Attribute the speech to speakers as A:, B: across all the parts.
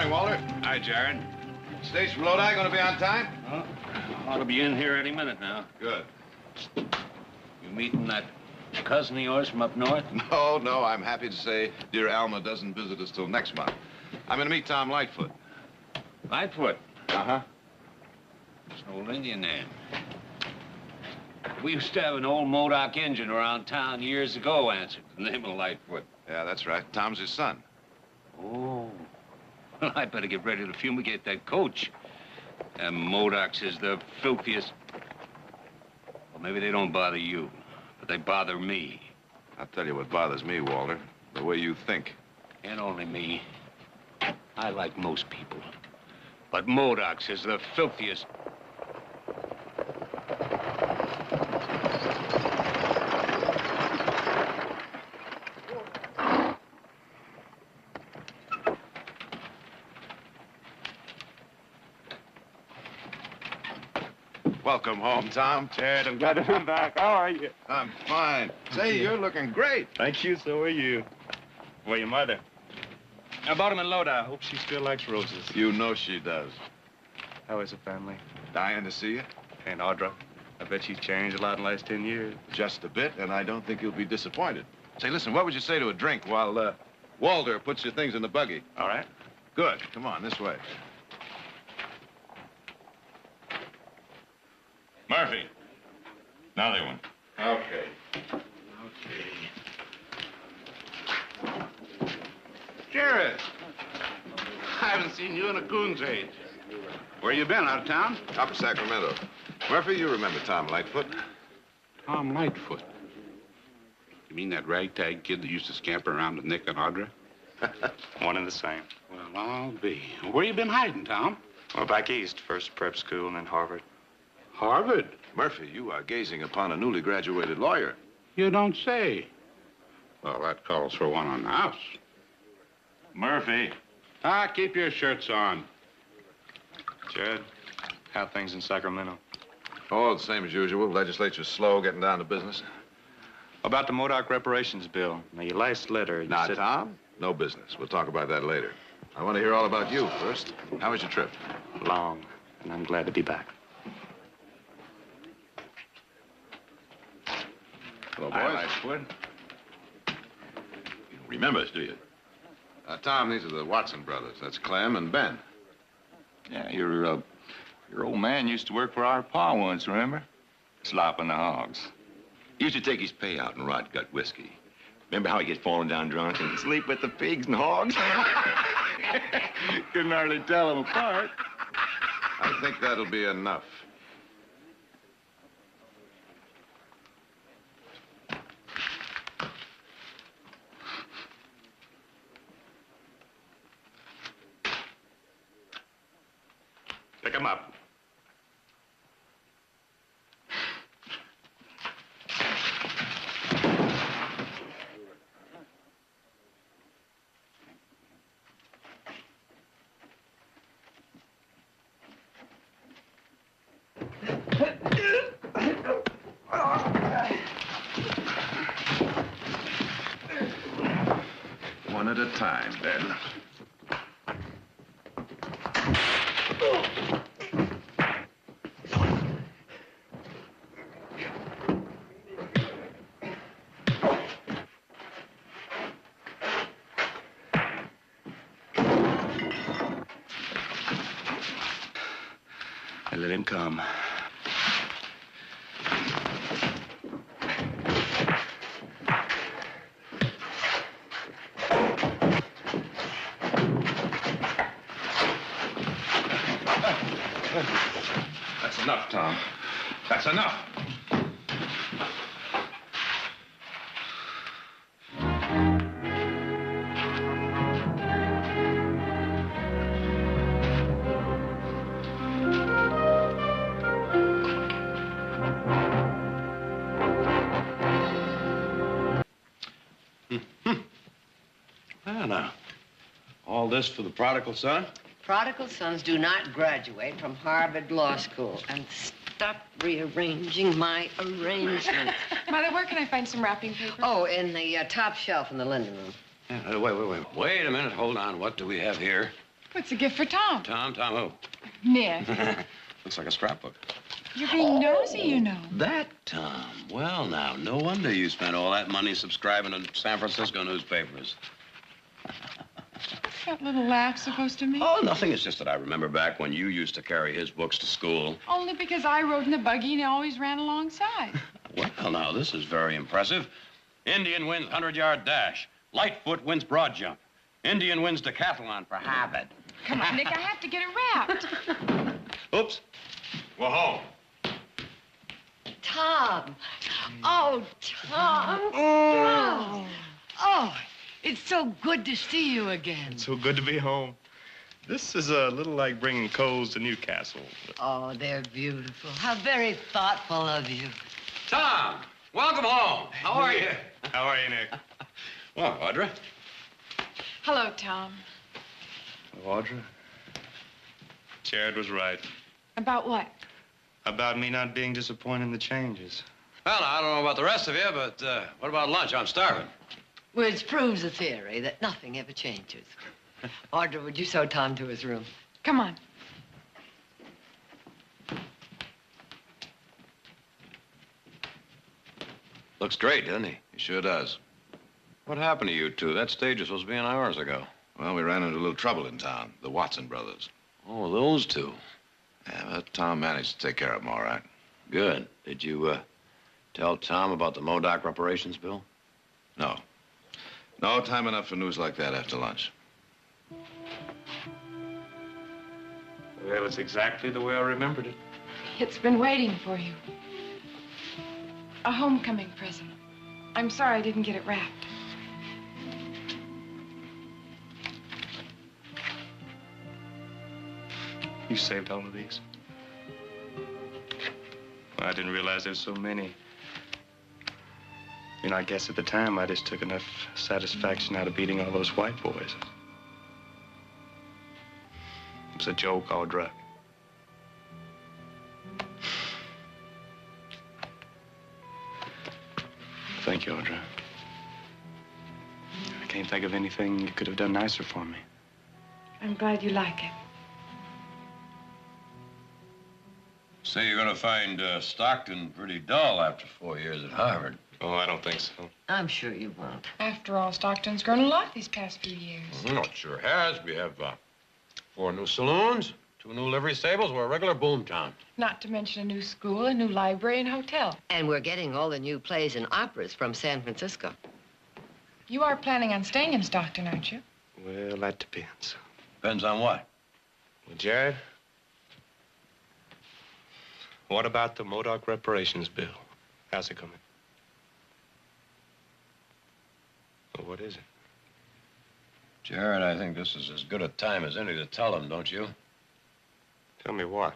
A: morning, Walter.
B: Hi, Jared.
A: Stage from Lodi going to be on time?
B: Well, ought to be in here any minute now.
A: Good.
B: You meeting that cousin of yours from up north?
A: No, I'm happy to say dear Alma doesn't visit us till next month. I'm going to meet Tom Lightfoot.
B: Lightfoot?
A: Uh-huh.
B: It's an old Indian name. We used to have an old Modoc engine around town years ago answered the name of Lightfoot.
A: Yeah, that's right. Tom's his son.
B: Oh. Well, I better get ready to fumigate that coach. Them Modocs is the filthiest. Well, maybe they don't bother you, but they bother me.
A: I'll tell you what bothers me, Walter. The way you think.
B: And only me. I like most people. But Modocs is the filthiest.
A: Welcome home, Tom.
C: Jared, I'm glad to be back. How are you?
A: I'm fine. Say, you're looking great.
C: Thank you, so are you. Well, your mother. I bought him in Lodi. I hope she still likes roses.
A: You know she does.
C: How is the family?
A: Dying to see you?
C: And Audra? I bet she's changed a lot in the last 10 years.
A: Just a bit, and I don't think you'll be disappointed. Say, listen, what would you say to a drink while Walter puts your things in the buggy?
C: All right.
A: Good. Come on, this way.
D: Murphy. Another one.
A: Okay.
E: Jared, I haven't seen you in a coon's age. Where you been, out of town?
A: Up in Sacramento. Murphy, you remember Tom Lightfoot?
E: Tom Lightfoot. You mean that ragtag kid that used to scamper around with Nick and Audra?
C: One and the same.
E: Well, I'll be. Where you been hiding, Tom?
C: Well, back east. First prep school and then Harvard.
E: Harvard?
A: Murphy, you are gazing upon a newly graduated lawyer.
E: You don't say. Well, that calls for one on the house.
D: Murphy.
E: Keep your shirts on.
C: Jared, how things in Sacramento?
A: Oh, the same as usual. Legislature's slow getting down to business.
C: About the Modoc reparations bill. Now, your last letter, you
A: Now,
C: said...
A: Tom, no business. We'll talk about that later. I want to hear all about you first. How was your trip?
C: Long, and I'm glad to be back.
A: Hello, boys.
D: Hi, Lightfoot. You don't remember us, do you?
A: Tom, these are the Watson brothers. That's Clem and Ben.
D: Yeah, your old man used to work for our pa once, remember? Slopping the hogs. He used to take his payout in rot gut whiskey. Remember how he get falling down drunk and sleep with the pigs and hogs? Couldn't hardly tell them apart.
A: I think that'll be enough.
E: Pick him up.
A: One at a time, Ben.
C: I let him come.
A: That's enough, Tom. That's enough.
E: Well, now, all this for the prodigal son?
F: Prodigal sons do not graduate from Harvard Law School. And stop rearranging my arrangements.
G: Mother, where can I find some wrapping paper?
F: Oh, in the top shelf in the linen room.
E: Yeah, wait a minute. Hold on. What do we have here?
G: What's a gift for Tom?
B: Tom who?
G: Nick.
B: Looks like a scrapbook.
G: You're being nosy, you know.
B: That Tom. Well, now, no wonder you spent all that money subscribing to San Francisco newspapers.
G: What's that little laugh supposed to mean?
B: Oh, nothing. It's just that I remember back when you used to carry his books to school.
G: Only because I rode in the buggy and he always ran alongside.
B: Well, now, this is very impressive. Indian wins 100-yard dash. Lightfoot wins broad jump. Indian wins decathlon for Harvard.
G: Come on, Nick, I have to get it wrapped.
B: Oops. We're home.
F: Tom. Oh, Tom. Oh, it's so good to see you again.
C: It's so good to be home. This is a little like bringing coals to Newcastle.
F: Oh, they're beautiful. How very thoughtful of you.
B: Tom, welcome home. How are you?
C: How are you, Nick?
B: Well, Audra.
G: Hello, Tom.
C: Audra? Jared was right.
G: About what?
C: About me not being disappointed in the changes.
B: Well, I don't know about the rest of you, but what about lunch? I'm starving.
F: Which proves the theory that nothing ever changes. Audra, would you show Tom to his room?
G: Come on.
B: Looks great, doesn't he?
A: He sure does.
B: What happened to you two? That stage was supposed to be in hours ago.
A: Well, we ran into a little trouble in town. The Watson brothers.
B: Oh, those two.
A: Yeah, but Tom managed to take care of them all right.
B: Good. Did you tell Tom about the Modoc reparations bill?
A: No. No time enough for news like that after lunch.
C: Well, it's exactly the way I remembered it.
G: It's been waiting for you. A homecoming present. I'm sorry I didn't get it wrapped.
C: You saved all of these? Well, I didn't realize there's so many. You know, I guess at the time I just took enough satisfaction out of beating all those white boys. It was a joke, Audra. Thank you, Audra. I can't think of anything you could have done nicer for me.
G: I'm glad you like it.
B: Say you're gonna find Stockton pretty dull after 4 years at Harvard.
C: Oh, I don't think so.
F: I'm sure you won't.
G: After all, Stockton's grown a lot these past few years.
B: Well, it sure has. We have 4 new saloons, 2 new livery stables. We're a regular boom town.
G: Not to mention a new school, a new library, and hotel.
F: And we're getting all the new plays and operas from San Francisco.
G: You are planning on staying in Stockton, aren't you?
C: Well, that depends.
B: Depends on what?
C: Well, Jared, what about the Modoc reparations bill? How's it coming? Well, what is it?
B: Jared, I think this is as good a time as any to tell him, don't you?
C: Tell me what?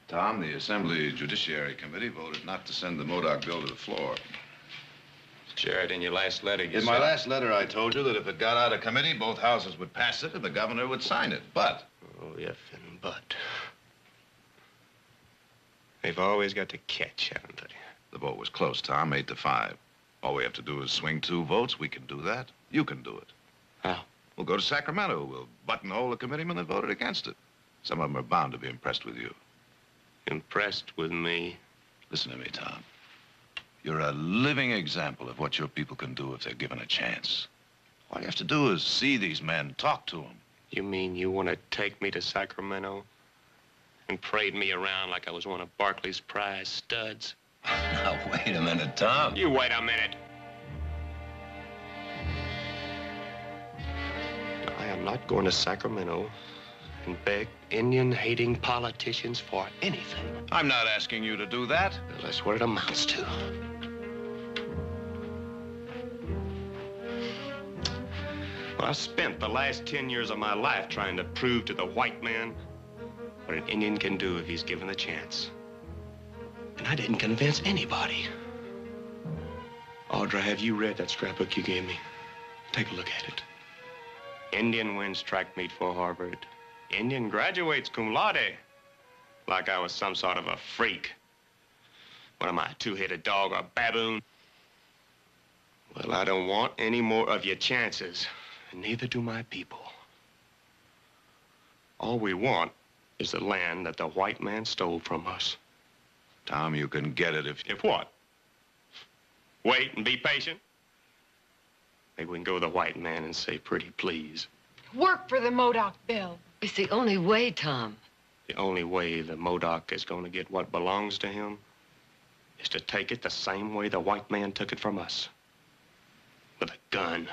A: Tom, the Assembly Judiciary Committee voted not to send the Modoc bill to the floor.
C: Jared, in your last letter, you
A: In my last letter, I told you that if it got out of committee, both houses would pass it and the governor would sign it. But
C: Oh, effing but. They've always got to catch, haven't they?
A: the vote was close, Tom, 8-5. All we have to do is swing 2 votes. We can do that. You can do it.
C: How?
A: We'll go to Sacramento. We'll buttonhole the committeemen that voted against it. Some of them are bound to be impressed with you.
C: Impressed with me?
A: Listen to me, Tom. You're a living example of what your people can do if they're given a chance. All you have to do is see these men, talk to them.
C: You mean you want to take me to Sacramento and parade me around like I was one of Barkley's prize studs?
B: Now, wait a minute, Tom.
C: You wait a minute. I am not going to Sacramento and beg Indian-hating politicians for anything.
A: I'm not asking you to do that.
C: Well, that's what it amounts to. Well, I spent the last 10 years of my life trying to prove to the white man what an Indian can do if he's given the chance. And I didn't convince anybody. Audra, have you read that scrapbook you gave me? Take a look at it. Indian wins track meet for Harvard. Indian graduates cum laude. Like I was some sort of a freak. What am I, a 2-headed dog or a baboon? Well, I don't want any more of your chances. and neither do my people. All we want is the land that the white man stole from us.
A: Tom, you can get it
C: If what? Wait and be patient? Maybe we can go to the white man and say, pretty please.
G: Work for the Modoc bill.
F: It's the only way, Tom.
C: The only way the Modoc is going to get what belongs to him is to take it the same way the white man took it from us. With a gun.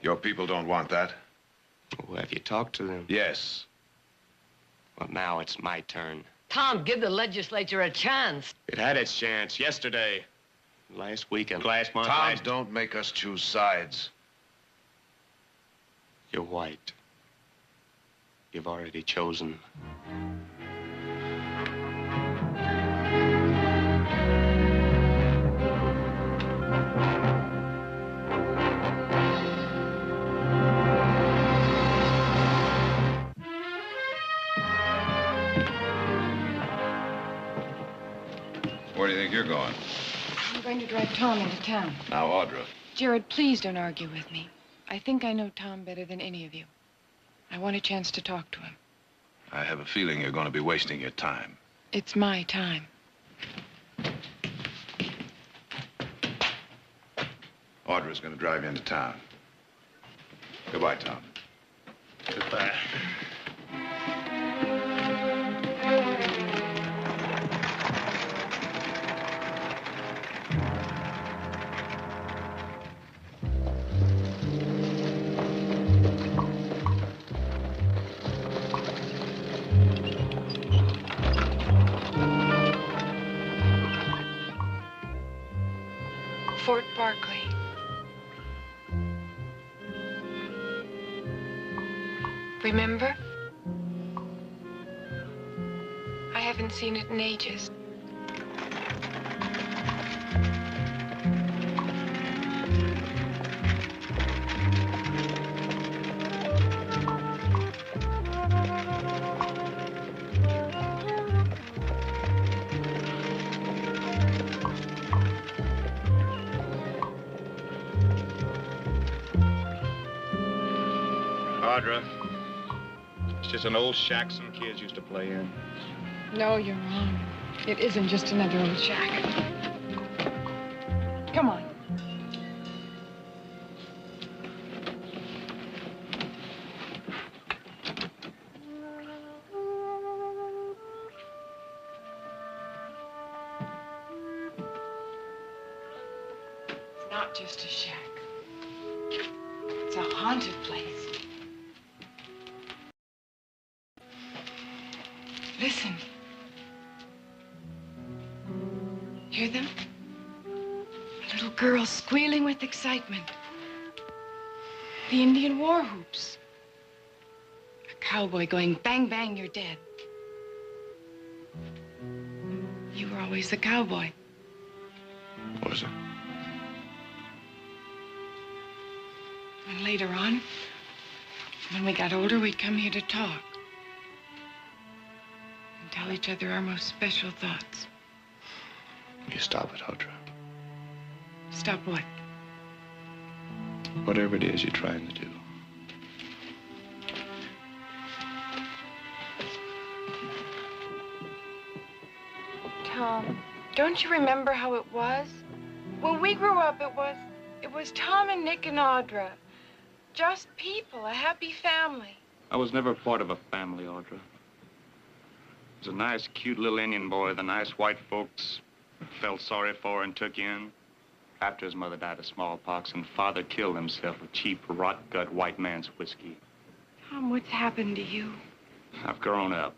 A: Your people don't want that?
C: Well, have you talked to them?
A: Yes.
C: Well, now it's my turn.
F: Tom, give the legislature a chance.
C: It had its chance yesterday, last week, and last month.
A: Tom, don't make us choose sides.
C: You're white. You've already chosen.
A: Where do you think you're going?
G: I'm going to drive Tom into town.
A: Now, Audra.
G: Jared, please don't argue with me. I think I know Tom better than any of you. I want a chance to talk to him.
A: I have a feeling you're going to be wasting your time.
G: It's my time.
A: Audra's going to drive you into town. Goodbye, Tom.
C: Goodbye.
G: Fort Barkley. Remember? I haven't seen it in ages.
C: Audra, it's just an old shack some kids used to play in.
G: No, you're wrong. It isn't just another old shack. Come on. It's not just a shack. It's a haunted place. Listen. Hear them? A little girl squealing with excitement. The Indian war whoops. A cowboy going, bang, bang, you're dead. You were always the cowboy.
A: Was it?
G: And later on, when we got older, we'd come here to talk. And tell each other our most special thoughts.
C: You stop it, Audra.
G: Stop what?
C: Whatever it is you're trying to do.
G: Tom, don't you remember how it was? When we grew up, it was Tom and Nick and Audra. Just people, a happy family.
C: I was never part of a family, Audra. I was a nice, cute little Indian boy the nice white folks felt sorry for and took in. After his mother died of smallpox and father killed himself with cheap, rot-gut white man's whiskey.
G: Tom, what's happened to you?
C: I've grown up.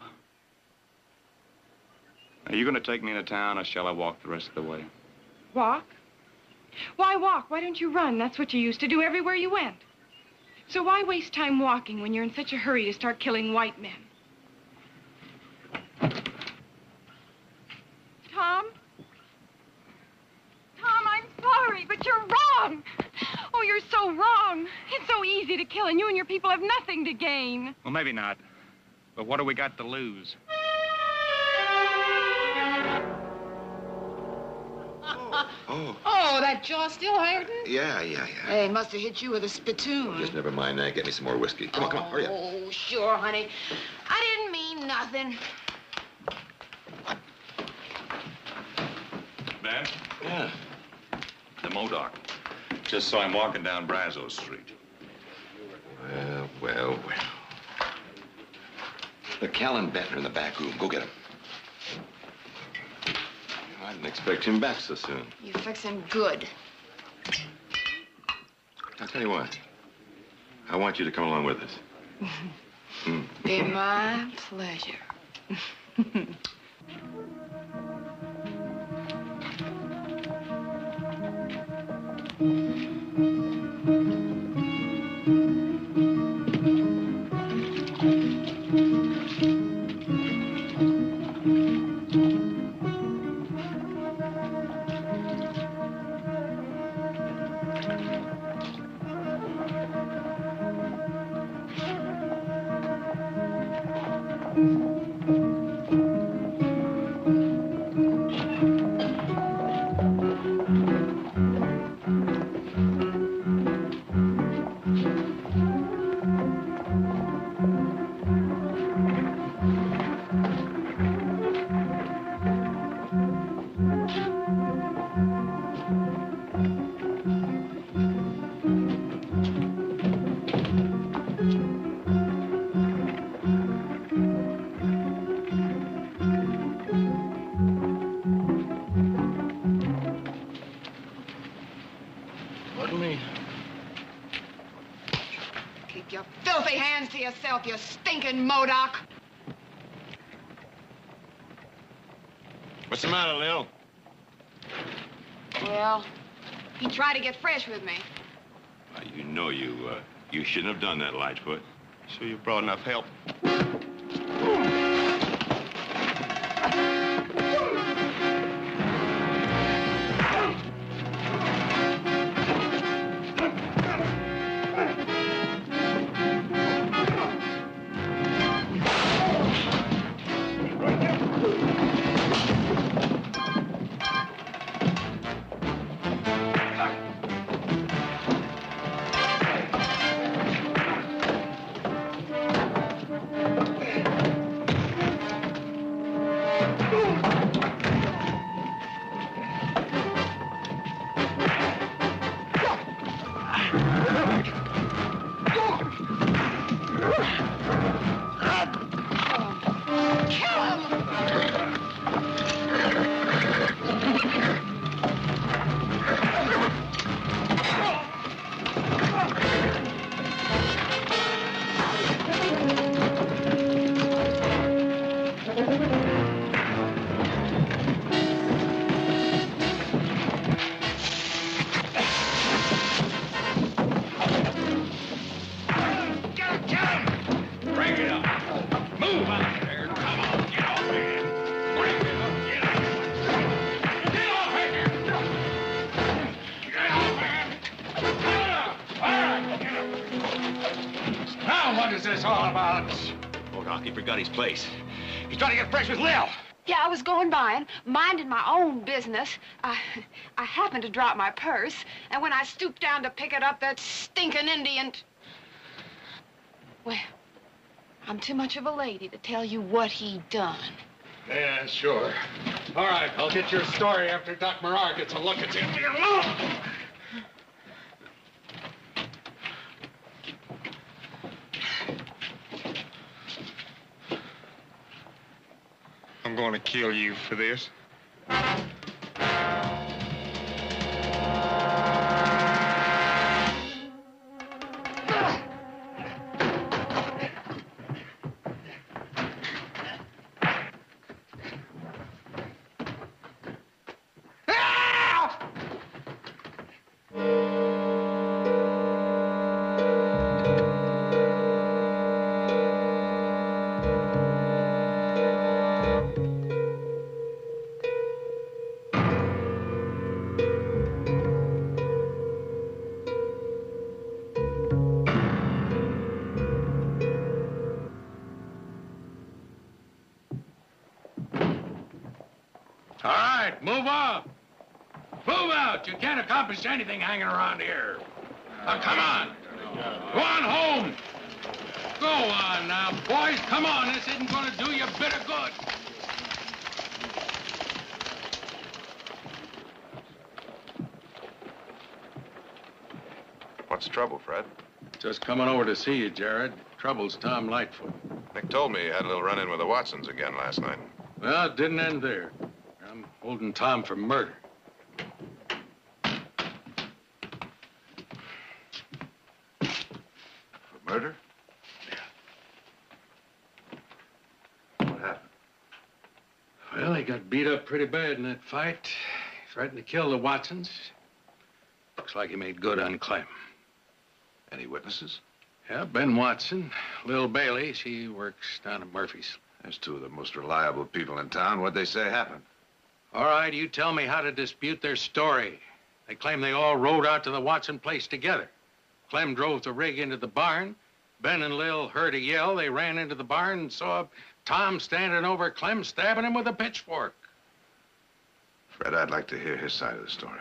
C: Are you going to take me into town, or shall I walk the rest of the way?
G: Walk? Why walk? Why don't you run? That's what you used to do everywhere you went. So why waste time walking when you're in such a hurry to start killing white men? Tom? Tom, I'm sorry, but you're wrong. Oh, you're so wrong. It's so easy to kill, and you and your people have nothing to gain.
C: Well, maybe not. But what do we got to lose?
A: Oh.
G: Oh, that jaw still hurting?
A: Yeah.
G: Hey, must have hit you with a spittoon.
A: Just never mind that. Get me some more whiskey. Come on, hurry up.
G: Oh, sure, honey. I didn't mean nothing.
D: Ben?
A: Yeah.
D: The Modoc. Just saw him walking down Brazos Street.
A: Well. Look, Cal and Bettner in the back room. Go get him. I didn't expect him back so soon.
G: You fix him good.
A: I'll tell you what. I want you to come along with us.
G: Be my pleasure. Keep your filthy hands to yourself, you stinking Modoc.
A: What's the matter, Lil?
G: Well, he tried to get fresh with me.
A: You know you shouldn't have done that, Lightfoot.
C: Sure you brought enough help.
A: He forgot his place. He's trying to get fresh with Lil.
G: Yeah, I was going by and minding my own business. I happened to drop my purse, and when I stooped down to pick it up, that stinking Indian... Well, I'm too much of a lady to tell you what he done.
E: Yeah, sure. All right, I'll get your story after Doc Morar gets a look at you.
C: I'm going to kill you for this.
E: All right, move on.
B: Move out. You can't accomplish anything hanging around here. Now, come on. Go on home. Go on now, boys. Come on. This isn't going to do you a bit of good.
A: What's the trouble, Fred?
B: Just coming over to see you, Jared. Trouble's Tom Lightfoot.
A: Nick told me you had a little run-in with the Watsons again last night.
B: Well, it didn't end there. I'm holding Tom for murder.
A: For murder? Yeah. What happened?
B: Well, he got beat up pretty bad in that fight. He threatened to kill the Watsons. Looks like he made good on Clem.
A: Any witnesses?
B: Yeah, Ben Watson, Lil Bailey, she works down at Murphy's.
A: There's two of the most reliable people in town. What'd they say happened?
B: All right, you tell me how to dispute their story. They claim they all rode out to the Watson place together. Clem drove the rig into the barn. Ben and Lil heard a yell. They ran into the barn and saw Tom standing over Clem, stabbing him with a pitchfork.
A: Fred, I'd like to hear his side of the story.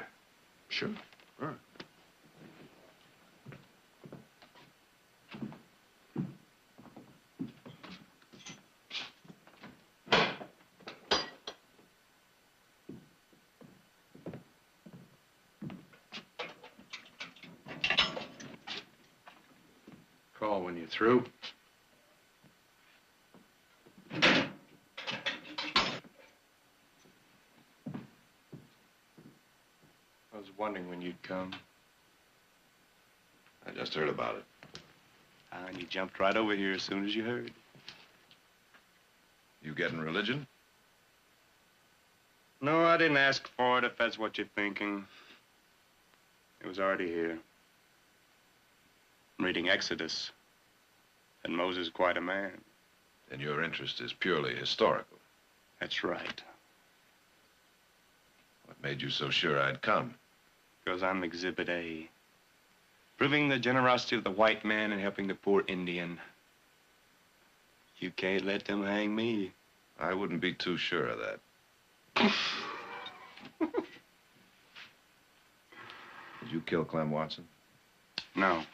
B: Sure. Call when you're through.
C: I was wondering when you'd come.
A: I just heard about it.
C: And you jumped right over here as soon as you heard.
A: You getting religion?
C: No, I didn't ask for it, if that's what you're thinking. It was already here. I'm reading Exodus. And Moses quite a man.
A: And your interest is purely historical.
C: That's right.
A: What made you so sure I'd come?
C: Because I'm Exhibit A. Proving the generosity of the white man and helping the poor Indian. You can't let them hang me.
A: I wouldn't be too sure of that. Did you kill Clem Watson?
C: No.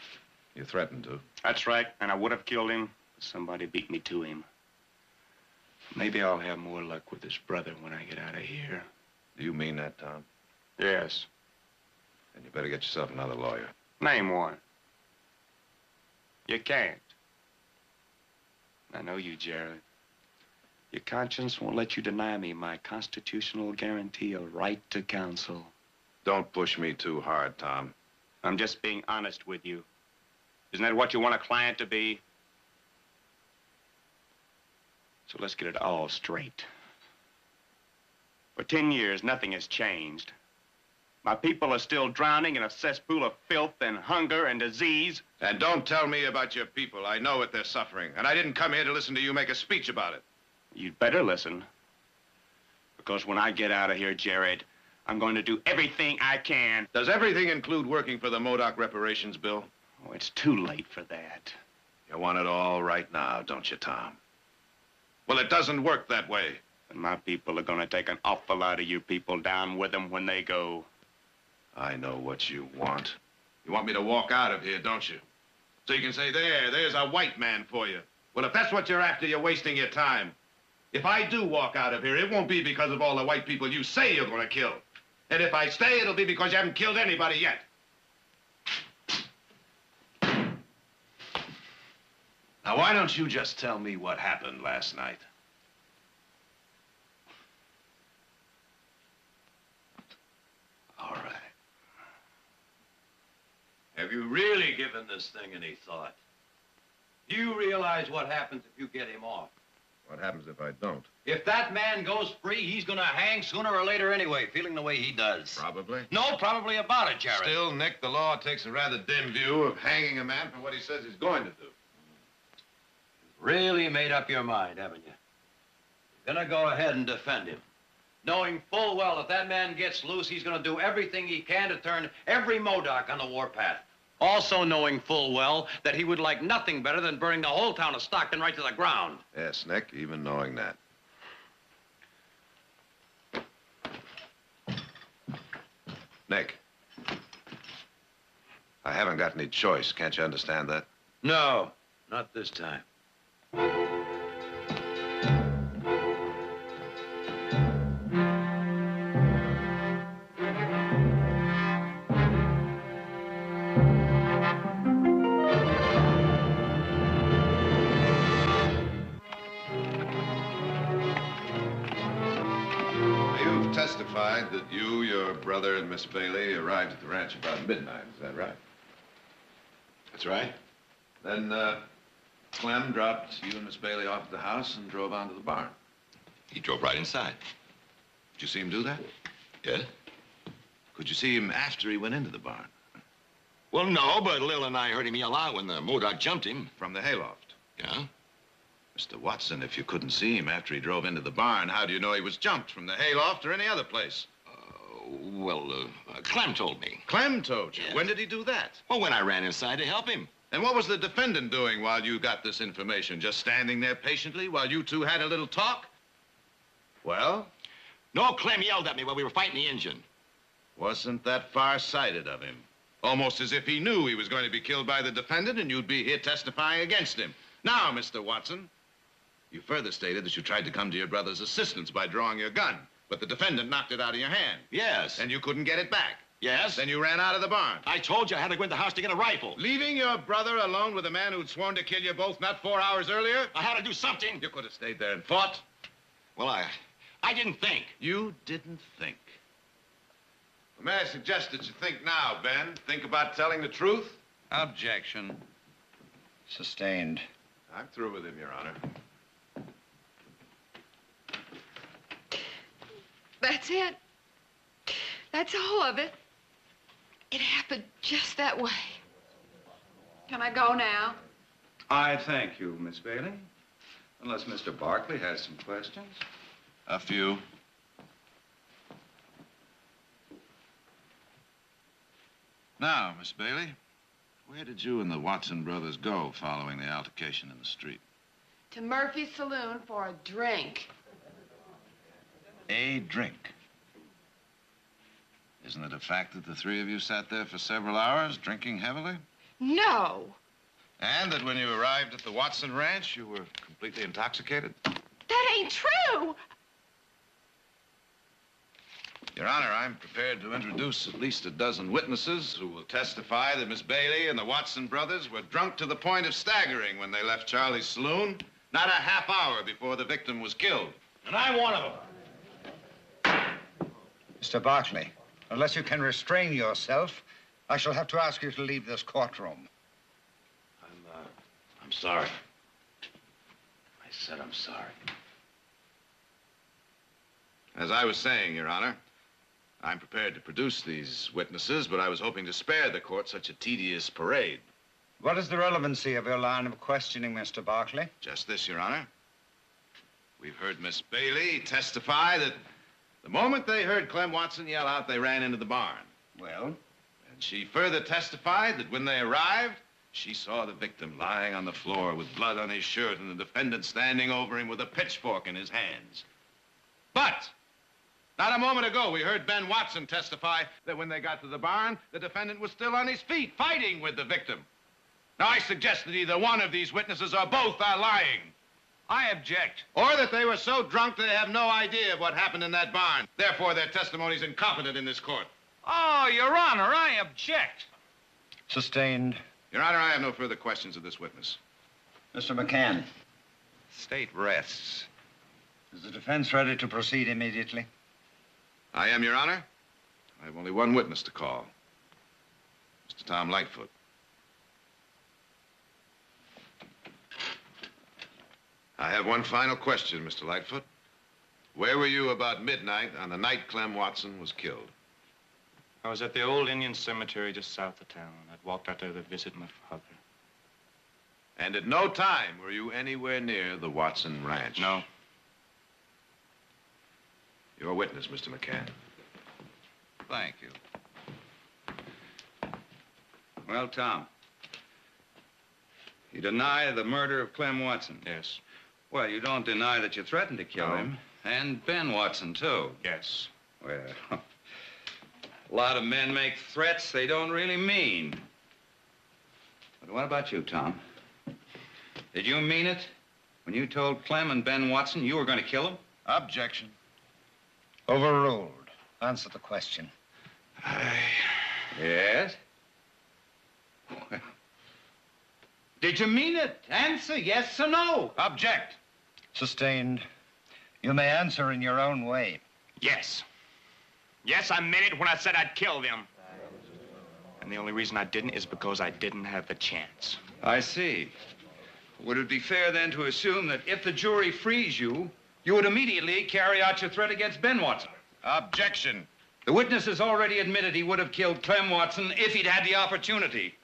A: You threatened to.
C: That's right, and I would have killed him, but somebody beat me to him. Maybe I'll have more luck with his brother when I get out of here.
A: Do you mean that, Tom?
C: Yes.
A: Then you better get yourself another lawyer.
C: Name one. You can't. I know you, Jared. Your conscience won't let you deny me my constitutional guarantee of right to counsel.
A: Don't push me too hard, Tom.
C: I'm just being honest with you. Isn't that what you want a client to be? So let's get it all straight. For 10 years, nothing has changed. My people are still drowning in a cesspool of filth and hunger and disease.
A: And don't tell me about your people. I know what they're suffering. And I didn't come here to listen to you make a speech about it.
C: You'd better listen. Because when I get out of here, Jared, I'm going to do everything I can.
A: Does everything include working for the Modoc reparations bill?
C: Oh, it's too late for that.
A: You want it all right now, don't you, Tom? Well, it doesn't work that way.
C: And my people are going to take an awful lot of you people down with them when they go.
A: I know what you want. You want me to walk out of here, don't you? So you can say, there's a white man for you. Well, if that's what you're after, you're wasting your time. If I do walk out of here, it won't be because of all the white people you say you're going to kill. And if I stay, it'll be because you haven't killed anybody yet. Now, why don't you just tell me what happened last night? All right.
H: Have you really given this thing any thought? Do you realize what happens if you get him off?
A: What happens if I don't?
H: If that man goes free, he's gonna hang sooner or later anyway, feeling the way he does.
A: Probably.
H: No, probably about it, Jared.
A: Still, Nick, the law takes a rather dim view of hanging a man for what he says he's going to do.
H: Really made up your mind, haven't you? You're gonna go ahead and defend him, knowing full well if that man gets loose, he's gonna do everything he can to turn every Modoc on the warpath. Also knowing full well that he would like nothing better than burning the whole town of Stockton right to the ground.
A: Yes, Nick, even knowing that. Nick. I haven't got any choice. Can't you understand that?
H: No, not this time.
A: You've testified that you, your brother, and Miss Bailey arrived at the ranch about midnight. Is that right?
D: That's right.
A: Then, Clem dropped you and Miss Bailey off at the house and drove on to the barn.
D: He drove right inside.
A: Did you see him do that?
D: Yes?
A: Could you see him after he went into the barn?
D: Well, no, but Lil and I heard him yell out when the Modoc jumped him.
A: From the hayloft?
D: Yeah?
A: Mr. Watson, if you couldn't see him after he drove into the barn, how do you know he was jumped from the hayloft or any other place?
D: Clem told me.
A: Clem told you?
D: Yes.
A: When did he do that?
D: Well, when I ran inside to help him.
A: And what was the defendant doing while you got this information? Just standing there patiently while you two had a little talk? Well?
D: No, Clem yelled at me while we were fighting the engine.
A: Wasn't that far-sighted of him? Almost as if he knew he was going to be killed by the defendant and you'd be here testifying against him. Now, Mr. Watson, you further stated that you tried to come to your brother's assistance by drawing your gun, but the defendant knocked it out of your hand.
D: Yes.
A: And you couldn't get it back.
D: Yes?
A: Then you ran out of the barn.
D: I told you I had to go in the house to get a rifle.
A: Leaving your brother alone with a man who'd sworn to kill you both not 4 hours earlier?
D: I had to do something.
A: You could have stayed there and fought.
D: Well, I didn't think.
A: You didn't think. Well, may I suggest that you think now, Ben? Think about telling the truth?
E: Objection.
I: Sustained.
A: I'm through with him, Your Honor.
G: That's it. That's all of it. It happened just that way. Can I go now?
E: I thank you, Miss Bailey. Unless Mr. Barkley has some questions.
A: A few. Now, Miss Bailey, where did you and the Watson brothers go following the altercation in the street?
G: To Murphy's Saloon for a drink.
A: A drink. Isn't it a fact that the three of you sat there for several hours, drinking heavily?
G: No.
A: And that when you arrived at the Watson Ranch, you were completely intoxicated?
G: That ain't true.
A: Your Honor, I'm prepared to introduce at least a dozen witnesses who will testify that Miss Bailey and the Watson brothers were drunk to the point of staggering when they left Charlie's saloon, not a half hour before the victim was killed.
H: And I'm one of them.
I: Mr. Barkley, unless you can restrain yourself, I shall have to ask you to leave this courtroom.
H: I'm sorry. I said I'm sorry.
A: As I was saying, Your Honor, I'm prepared to produce these witnesses, but I was hoping to spare the court such a tedious parade.
I: What is the relevancy of your line of questioning, Mr. Barkley?
A: Just this, Your Honor. We've heard Miss Bailey testify that the moment they heard Clem Watson yell out, they ran into the barn.
I: Well?
A: And she further testified that when they arrived, she saw the victim lying on the floor with blood on his shirt and the defendant standing over him with a pitchfork in his hands. But not a moment ago, we heard Ben Watson testify that when they got to the barn, the defendant was still on his feet, fighting with the victim. Now, I suggest that either one of these witnesses or both are lying.
E: I object.
A: Or that they were so drunk they have no idea of what happened in that barn. Therefore, their testimony is incompetent in this court.
E: Oh, Your Honor, I object.
I: Sustained.
A: Your Honor, I have no further questions of this witness.
I: Mr. McCann,
E: State rests.
I: is the defense ready to proceed immediately?
A: I am, Your Honor. I have only one witness to call. Mr. Tom Lightfoot. I have one final question, Mr. Lightfoot. Where were you about midnight on the night Clem Watson was killed?
C: I was at the old Indian cemetery just south of town. I'd walked out there to visit my father.
A: And at no time were you anywhere near the Watson Ranch?
C: No.
A: Your witness, Mr. McCann.
E: Thank you. Well, Tom, you deny the murder of Clem Watson?
C: Yes.
E: Well, you don't deny that you threatened to kill
C: No.
E: him. And Ben Watson, too.
C: Yes.
E: Well,
J: A lot of men make threats they don't really mean. But what about you, Tom? Did you mean it when you told Clem and Ben Watson you were going to kill them?
I: Objection. Overruled. Answer the question.
J: Yes? Well, did you mean it? Answer yes or no.
I: Object. Sustained. You may answer in your own way.
C: Yes. Yes, I meant it when I said I'd kill them. And the only reason I didn't is because I didn't have the chance.
J: I see. Would it be fair then to assume that if the jury frees you, you would immediately carry out your threat against Ben Watson?
I: Objection.
J: The witness has already admitted he would have killed Clem Watson if he'd had the opportunity.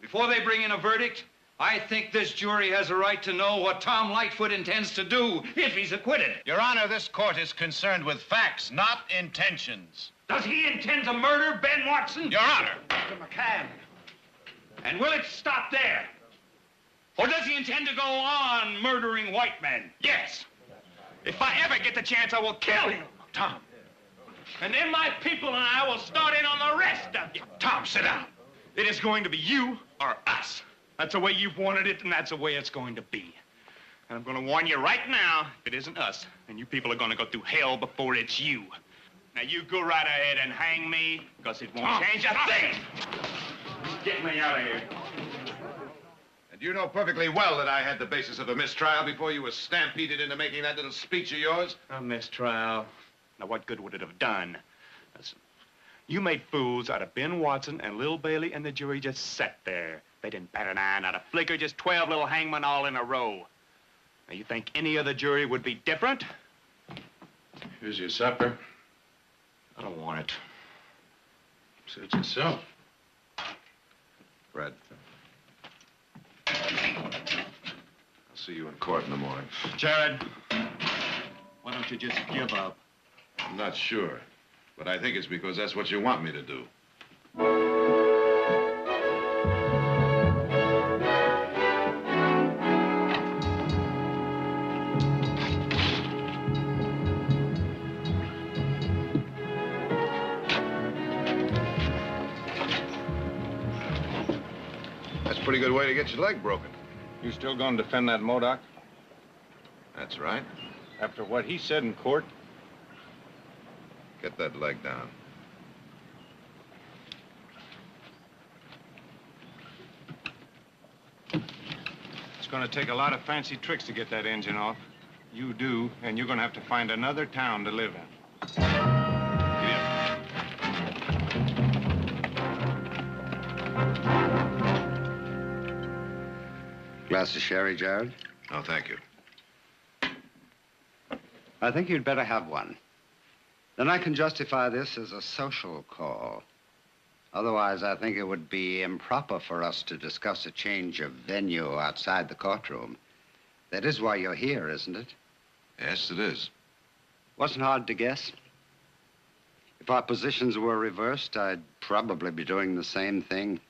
J: Before they bring in a verdict, I think this jury has a right to know what Tom Lightfoot intends to do if he's acquitted.
A: Your Honor, this court is concerned with facts, not intentions.
B: Does he intend to murder Ben Watson?
A: Your Honor.
B: Mr. McCann. And will it stop there? Or does he intend to go on murdering white men?
C: Yes. If I ever get the chance, I will kill him.
B: Tom. And then my people and I will start in on the rest of you.
C: Tom, sit down. It is going to be you or us. That's the way you've wanted it, and that's the way it's going to be. And I'm going to warn you right now, if it isn't us, then you people are going to go through hell before it's you. Now, you go right ahead and hang me, because it won't change a thing. Get me out of here.
A: And you know perfectly well that I had the basis of a mistrial before you were stampeded into making that little speech of yours.
C: A mistrial. Now, what good would it have done? Listen, you made fools out of Ben Watson and Lil Bailey, and the jury just sat there. They didn't bat an eye, not a flicker, just 12 little hangmen all in a row. Now, you think any other jury would be different?
A: Here's your supper.
C: I don't want it.
A: Suit yourself. Fred. I'll see you in court in the morning.
C: Jared, why don't you just give up?
A: I'm not sure, but I think it's because that's what you want me to do. That's a pretty good way to get your leg broken.
E: You still going to defend that Modoc?
A: That's right.
E: After what he said in court?
A: Get that leg down.
E: It's going to take a lot of fancy tricks to get that engine off. You do, and you're going to have to find another town to live in.
K: Glass of sherry, Jared?
A: No, thank you.
K: I think you'd better have one. Then I can justify this as a social call. Otherwise, I think it would be improper for us to discuss a change of venue outside the courtroom. That is why you're here, isn't it?
A: Yes, it is.
K: Wasn't hard to guess. If our positions were reversed, I'd probably be doing the same thing.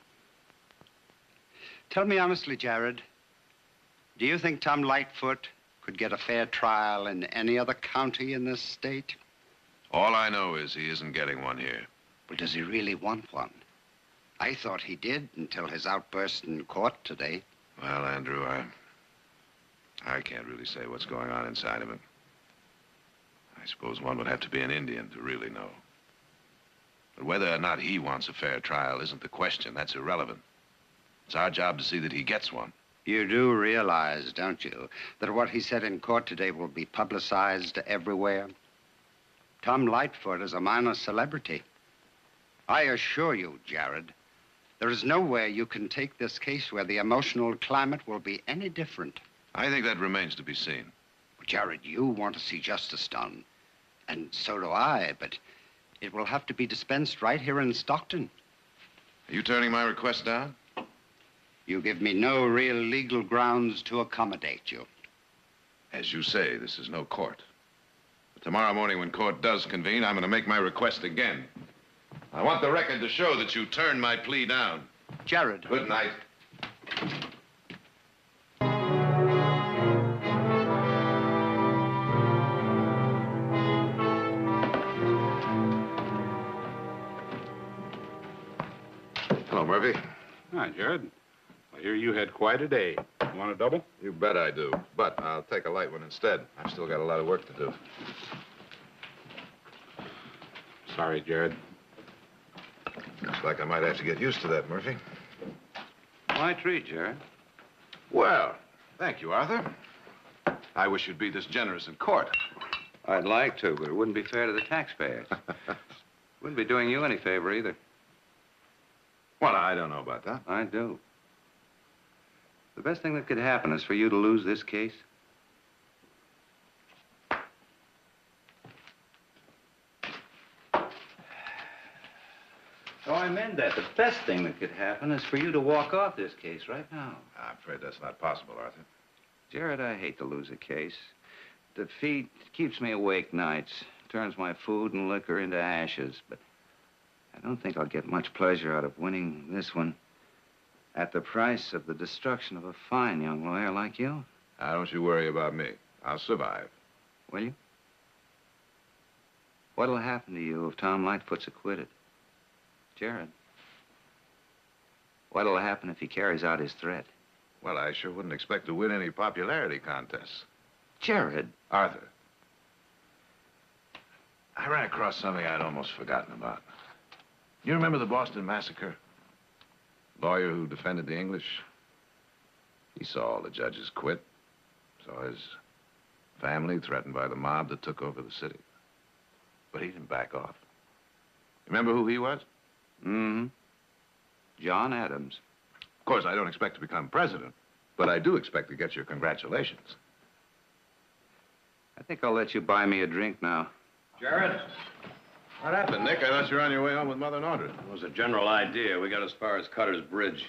K: Tell me honestly, Jared, do you think Tom Lightfoot could get a fair trial in any other county in this state?
A: All I know is he isn't getting one here.
K: Well, does he really want one? I thought he did until his outburst in court today.
A: Well, Andrew, I can't really say what's going on inside of him. I suppose one would have to be an Indian to really know. But whether or not he wants a fair trial isn't the question. That's irrelevant. It's our job to see that he gets one.
K: You do realize, don't you, that what he said in court today will be publicized everywhere? Tom Lightfoot is a minor celebrity. I assure you, Jared, there is nowhere you can take this case where the emotional climate will be any different.
A: I think that remains to be seen.
K: Well, Jared, you want to see justice done. And so do I, but it will have to be dispensed right here in Stockton.
A: Are you turning my request down?
K: You give me no real legal grounds to accommodate you.
A: As you say, this is no court. But tomorrow morning when court does convene, I'm going to make my request again. I want the record to show that you turned my plea down.
K: Jared.
A: Good night. Murphy.
L: Hi, Jared. I hear you had quite a day. You want a double?
A: You bet I do. But I'll take a light one instead. I've still got a lot of work to do.
L: Sorry, Jared.
A: Looks like I might have to get used to that, Murphy.
B: My treat, Jared.
A: Well, thank you, Arthur. I wish you'd be this generous in court.
B: I'd like to, but it wouldn't be fair to the taxpayers. Wouldn't be doing you any favor either.
A: Well, I don't know about that.
B: I do. The best thing that could happen is for you to lose this case. Oh, I meant that. The best thing that could happen is for you to walk off this case right now.
A: I'm afraid that's not possible, Arthur.
B: Jared, I hate to lose a case. Defeat keeps me awake nights, turns my food and liquor into ashes, but I don't think I'll get much pleasure out of winning this one at the price of the destruction of a fine young lawyer like you.
A: Now, don't you worry about me. I'll survive.
B: Will you? What'll happen to you if Tom Lightfoot's acquitted? Jared, what'll happen if he carries out his threat?
A: Well, I sure wouldn't expect to win any popularity contests.
B: Jared.
A: Arthur, I ran across something I'd almost forgotten about. You remember the Boston Massacre? Lawyer who defended the English? He saw all the judges quit. Saw his family threatened by the mob that took over the city. But he didn't back off. Remember who he was?
B: Mm-hmm. John Adams.
A: Of course, I don't expect to become president, but I do expect to get your congratulations.
B: I think I'll let you buy me a drink now.
H: Jared?
A: What happened, Nick? I thought you were on your way home with Mother Nordred.
H: It was a general idea. We got as far as Cutter's Bridge.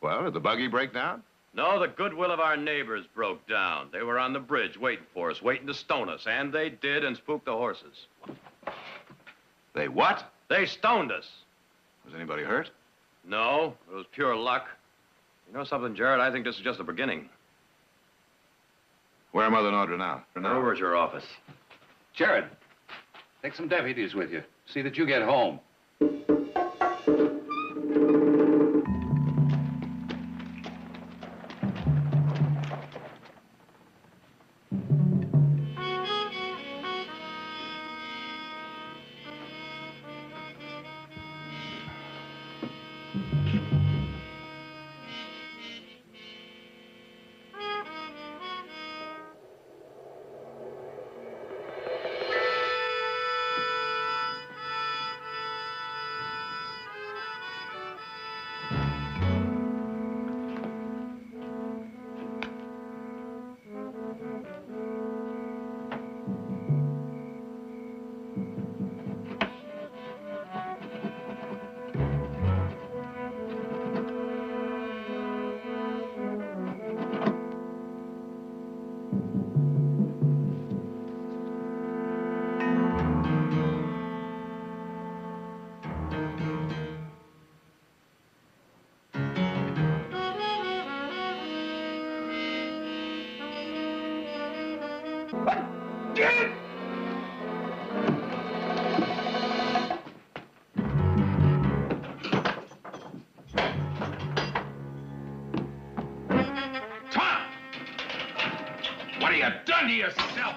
A: Well, did the buggy break down?
H: No, the goodwill of our neighbors broke down. They were on the bridge waiting for us, waiting to stone us. And they did, and spooked the horses.
A: They what?
H: They stoned us.
A: Was anybody hurt?
H: No, it was pure luck. You know something, Jared? I think this is just the beginning.
A: Where are Mother Nordred now?
H: Over at your office.
B: Jared, take some deputies with you. See that you get home.
A: What have you done to yourself?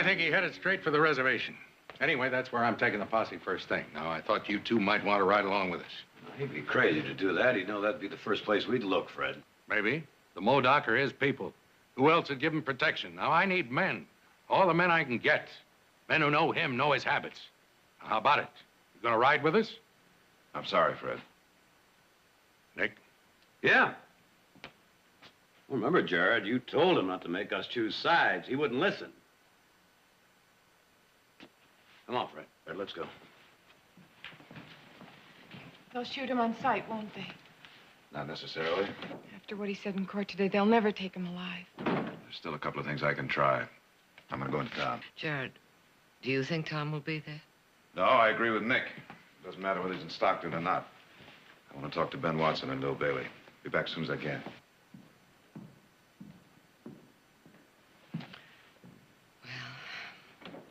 L: think he headed straight for the reservation. Anyway, that's where I'm taking the posse first thing. Now, I thought you two might want to ride along with us.
H: He'd be crazy to do that. He'd know that'd be the first place we'd look, Fred.
L: Maybe. The Modoc are his people. Who else would give him protection? Now, I need men. All the men I can get. Men who know him, know his habits. Now, how about it? You gonna ride with us?
A: I'm sorry, Fred.
L: Nick?
H: Yeah. Remember, Jared, you told him not to make us choose sides. He wouldn't listen. Come on, Fred. Fred, let's go.
G: They'll shoot him on sight, won't they?
A: Not necessarily.
G: After what he said in court today, they'll never take him alive.
A: There's still a couple of things I can try. I'm gonna go into town.
F: Jared, do you think Tom will be there?
A: No, I agree with Nick. It doesn't matter whether he's in Stockton or not. I want to talk to Ben Watson and Bill Bailey. Be back as soon as I can.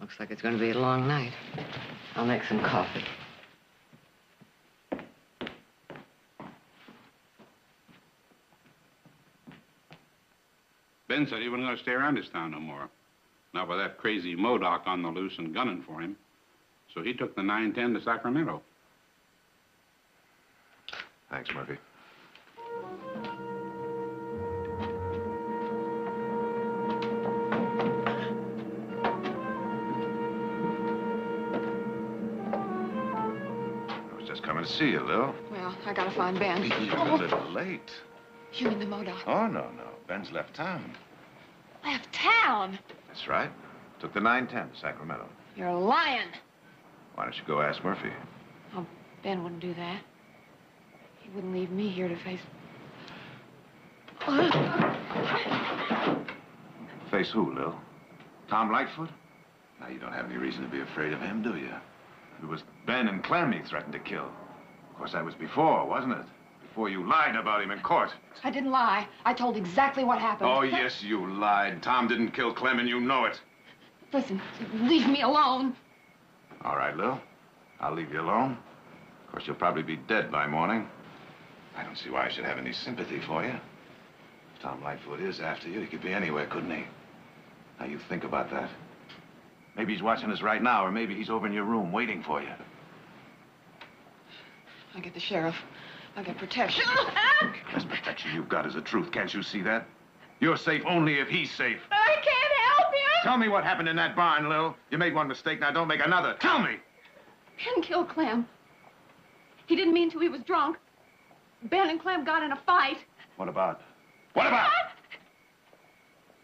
F: Looks like it's going to be a long night. I'll make some coffee.
M: Ben said he wasn't going to stay around this town no more. Not with that crazy Modoc on the loose and gunning for him. So he took the 910 to Sacramento.
A: Thanks, Murphy. I was just coming to see you, Lil.
G: Well, I gotta find Ben.
A: You're a little late.
G: You mean the Modoc?
A: Oh, no. Ben's left town.
G: Left town?
A: That's right. Took the 910 to Sacramento.
G: You're lying.
A: Why don't you go ask Murphy?
G: Oh, Ben wouldn't do that. He wouldn't leave me here to face...
A: Face who, Lil? Tom Lightfoot? Now, you don't have any reason to be afraid of him, do you? It was Ben and Clem he threatened to kill. Of course, that was before, wasn't it? Before you lied about him in court.
G: I didn't lie. I told exactly what happened.
A: Oh, yes, you lied. Tom didn't kill Clem, and you know it.
G: Listen, leave me alone.
A: All right, Lil. I'll leave you alone. Of course, you'll probably be dead by morning. I don't see why I should have any sympathy for you. If Tom Lightfoot is after you, he could be anywhere, couldn't he? Now, you think about that. Maybe he's watching us right now, or maybe he's over in your room waiting for you.
G: I'll get the sheriff. I'll get protection.
A: The best protection you've got is the truth. Can't you see that? You're safe only if he's safe.
G: I can't help him.
A: Tell me what happened in that barn, Lil. You made one mistake, now don't make another. Tell me!
G: Ben killed Clem. He didn't mean to. He was drunk. Ben and Clem got in a fight.
A: What about? What about?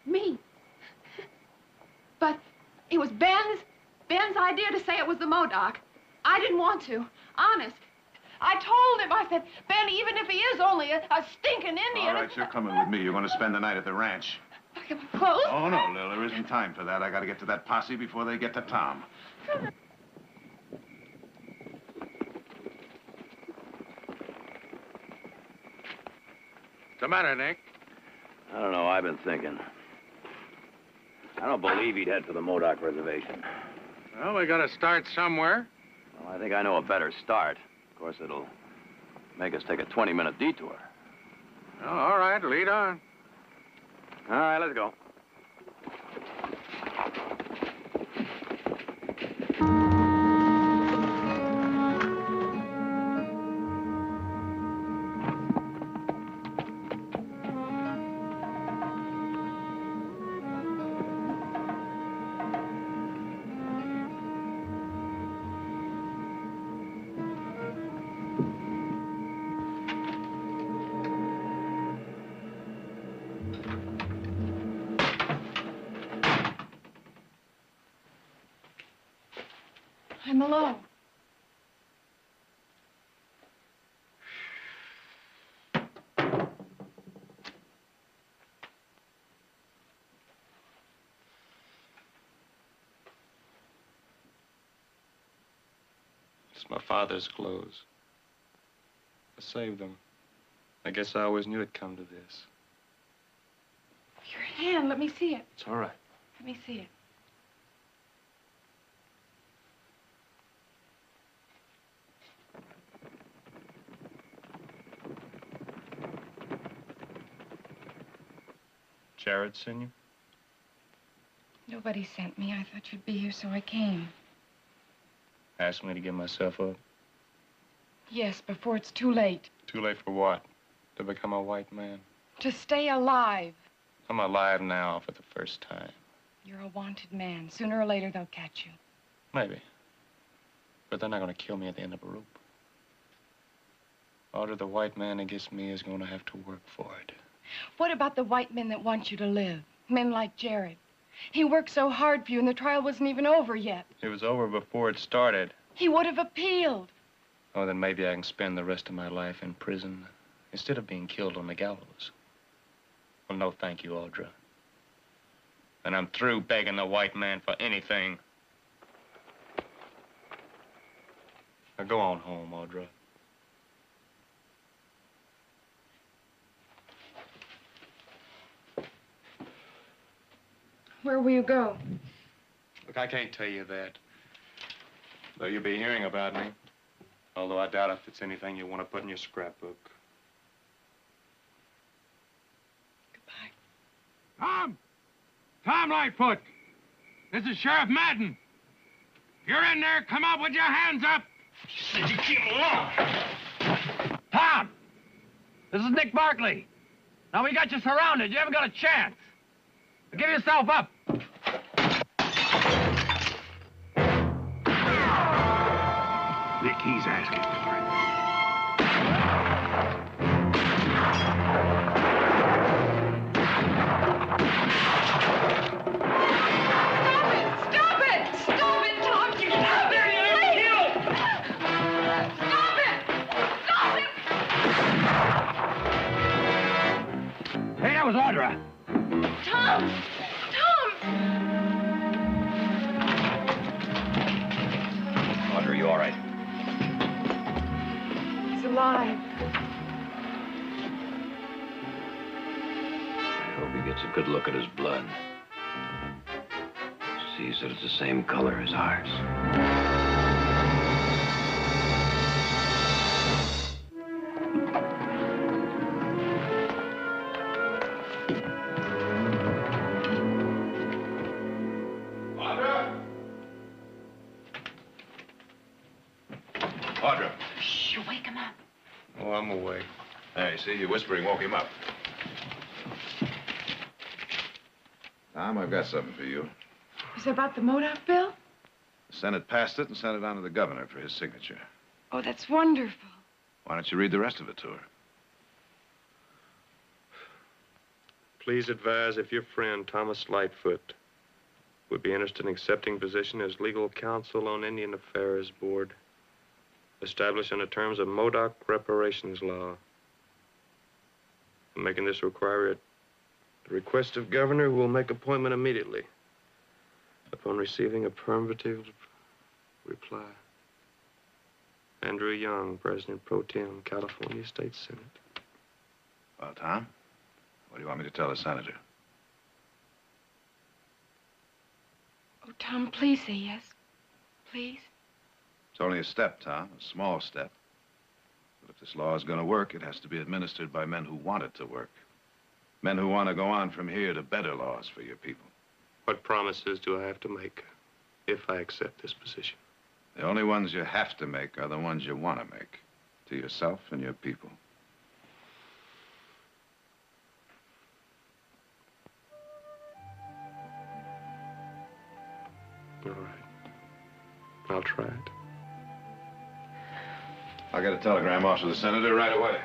G: Me. But it was Ben's idea to say it was the Modoc. I didn't want to. Honest. I told him, I said, Ben, even if he is only a stinking Indian...
A: All right, you're coming with me. You're going to spend the night at the ranch.
G: Look at my clothes.
A: Oh, no, Lil, there isn't time for that. I got to get to that posse before they get to Tom.
L: What's the matter, Nick?
H: I don't know. I've been thinking. I don't believe he'd head for the Modoc reservation.
L: Well, we got to start somewhere.
H: Well, I think I know a better start. Of course, it'll make us take a 20-minute detour.
L: Oh, all right, lead on.
H: All right, let's go.
G: I'm alone.
C: It's my father's clothes. I saved them. I guess I always knew it'd come to this.
G: Your hand, let me see it.
C: It's all right.
G: Let me see it.
C: Jared seen you?
G: No. Nobody sent me. I thought you'd be here, so I came.
C: Asked me to give myself up.
G: Yes, before it's too late.
C: Too late for what? To become a white man?
G: To stay alive.
C: I'm alive now for the first time.
G: You're a wanted man. Sooner or later, they'll catch you.
C: Maybe. But they're not going to kill me at the end of a rope. Audra, the white man against me is going to have to work for it.
G: What about the white men that want you to live? Men like Jared. He worked so hard for you, and the trial wasn't even over yet.
C: It was over before it started.
G: He would have appealed.
C: Oh, then maybe I can spend the rest of my life in prison instead of being killed on the gallows. Well, no, thank you, Audra. And I'm through begging the white man for anything. Now go on home, Audra.
G: Where will you go?
C: Look, I can't tell you that. Though you'll be hearing about me. Although I doubt if it's anything you want to put in your scrapbook.
L: Tom! Tom Lightfoot! This is Sheriff Madden. If you're in there, come out with your hands up!
C: Said you keep along!
N: Tom! This is Nick Barkley. Now, we got you surrounded. You haven't got a chance. Give yourself up.
L: Nick, he's asking for it.
G: Stop it! Stop it, Tom! Get out there, you idiot! Stop it! Stop it!
N: Hey, that was Audra.
G: Tom! Tom!
H: Audra, you all right?
G: He's alive.
H: I hope he gets a good look at his blood. Sees that it's the same color as ours.
A: Audra.
G: Shh, you wake him up.
C: Oh, I'm awake.
A: Hey, see, your whispering woke him up. Tom, I've got something for you.
G: Is it about the Modoc bill?
A: The Senate passed it and sent it on to the governor for his signature.
G: Oh, that's wonderful.
A: Why don't you read the rest of it to her?
C: Please advise if your friend, Thomas Lightfoot, would be interested in accepting position as legal counsel on Indian Affairs Board, established under terms of Modoc reparations law. I'm making this require at the request of governor, who will make appointment immediately upon receiving affirmative reply. Andrew Young, President Pro Tem, California State Senate.
A: Well, Tom, what do you want me to tell the senator?
G: Oh, Tom, please say yes. Please.
A: It's only a step, Tom, a small step. But if this law is going to work, it has to be administered by men who want it to work. Men who want to go on from here to better laws for your people.
C: What promises do I have to make if I accept this position?
A: The only ones you have to make are the ones you want to make, to yourself and your people.
C: All right. I'll try it.
A: I'll get a telegram off to the senator right away.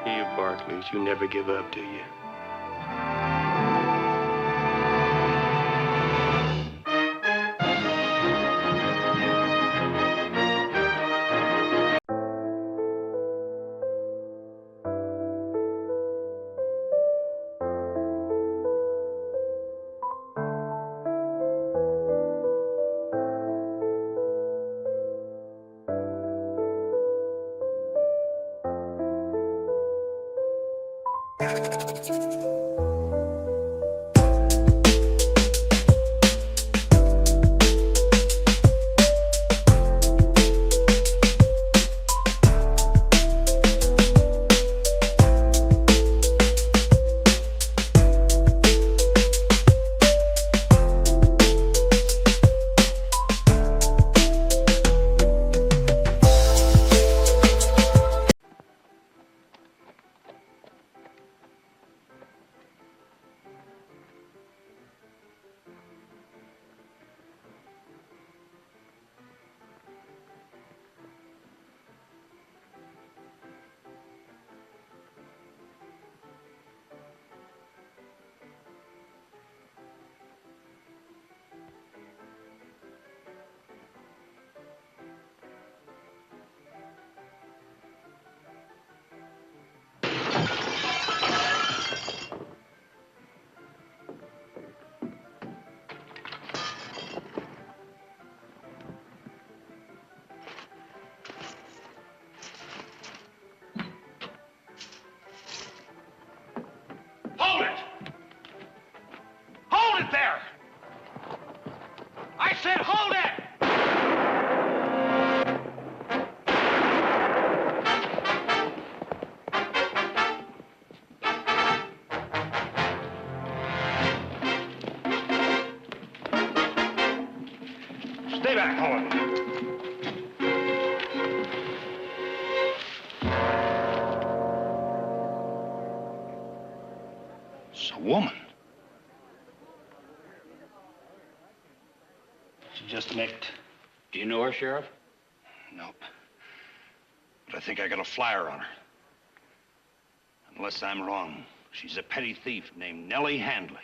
C: You Barkleys, you never give up, do you?
N: said hold it!
L: Stay back, Howard.
J: It's a woman.
N: She just nicked. Do you know her, Sheriff?
J: Nope. But I think I got a flyer on her. Unless I'm wrong, she's a petty thief named Nellie Handley.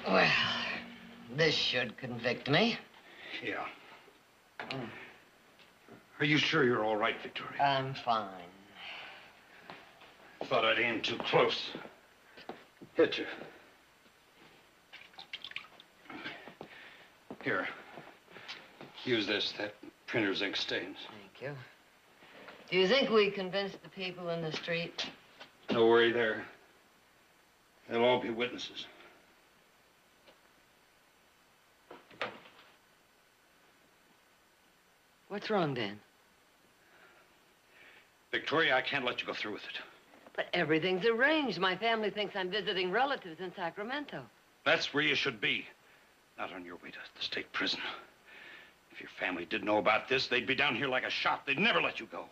F: Well, this should convict me.
J: Yeah. Are you sure you're all right, Victoria?
F: I'm fine.
J: Thought I'd aim too close. Hit you. Here. Use this. That printer's ink stains.
F: Thank you. Do you think we convinced the people in the street?
J: No worry there. They'll all be witnesses.
F: What's wrong, Dan?
J: Victoria, I can't let you go through with it.
F: But everything's arranged. My family thinks I'm visiting relatives in Sacramento.
J: That's where you should be. Not on your way to the state prison. If your family did know about this, they'd be down here like a shot. They'd never let you go.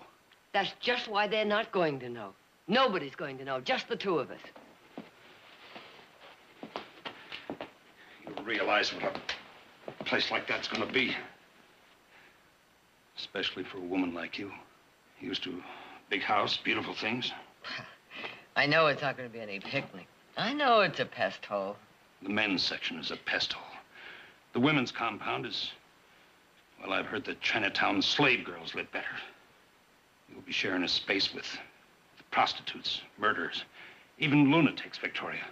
F: That's just why they're not going to know. Nobody's going to know, just the two of us.
J: You realize what a place like that's going to be? Especially for a woman like you. Used to a big house, beautiful things.
F: I know it's not going to be any picnic. I know it's a pest hole.
J: The men's section is a pest hole. The women's compound is... Well, I've heard that Chinatown slave girls live better. You'll be sharing a space with prostitutes, murderers, even lunatics, Victoria.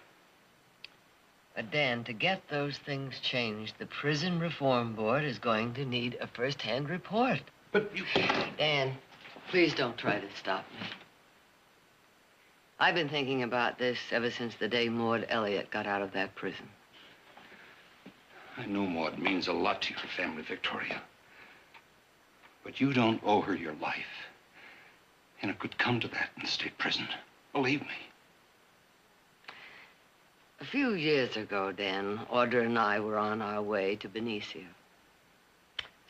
F: But Dan, to get those things changed, the Prison Reform Board is going to need a first-hand report.
J: But you...
F: Dan, please don't try to stop me. I've been thinking about this ever since the day Maud Elliott got out of that prison.
J: I know Maud means a lot to your family, Victoria. But you don't owe her your life. And it could come to that in the state prison. Believe me.
F: A few years ago, Dan, Audra and I were on our way to Benicia.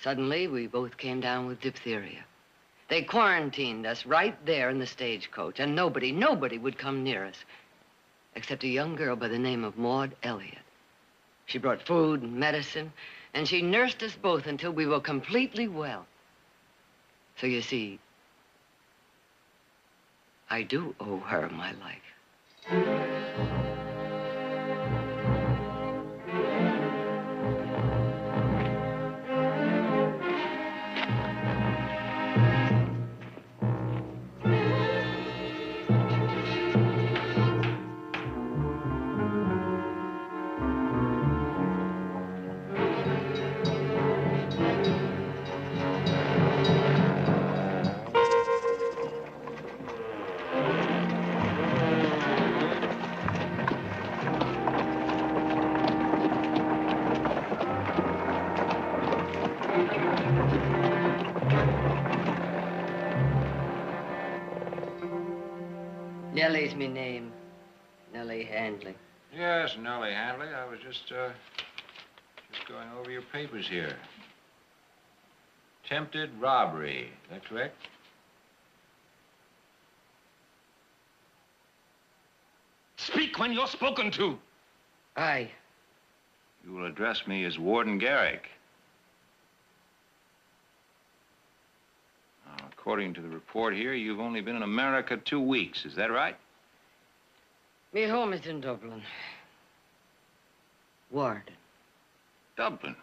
F: Suddenly, we both came down with diphtheria. They quarantined us right there in the stagecoach, and nobody would come near us, except a young girl by the name of Maud Elliott. She brought food and medicine, and she nursed us both until we were completely well. So you see, I do owe her my life. Nellie's me name. Nellie Handley.
H: Yes, Nellie Handley. I was just going over your papers here. Attempted robbery. Is that correct?
J: Speak when you're spoken to.
F: Aye.
D: You will address me as Warden Garrick. Now, according to the report here, you've only been in America 2 weeks. Is that right?
F: Me home is in Dublin. Warden.
D: Dublin.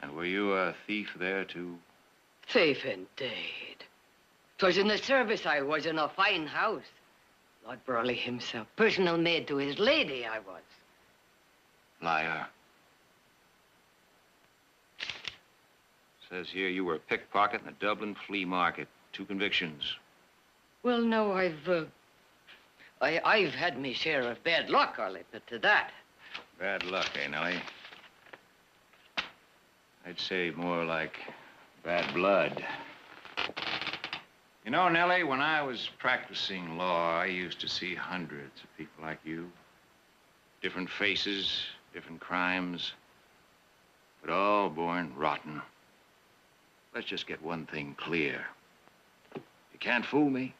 D: And were you a thief there, too?
F: Thief indeed. 'Twas in the service I was in a fine house. Lord Burley himself. Personal maid to his lady, I was.
H: Liar. Says here you were a pickpocket in the Dublin flea market. 2 convictions.
F: Well, no, I've had my share of bad luck, I'll admit to that.
H: Bad luck, eh, Nellie? I'd say more like bad blood. You know, Nellie, when I was practicing law, I used to see hundreds of people like you. Different faces, different crimes, but all born rotten. Let's just get one thing clear. You can't fool me.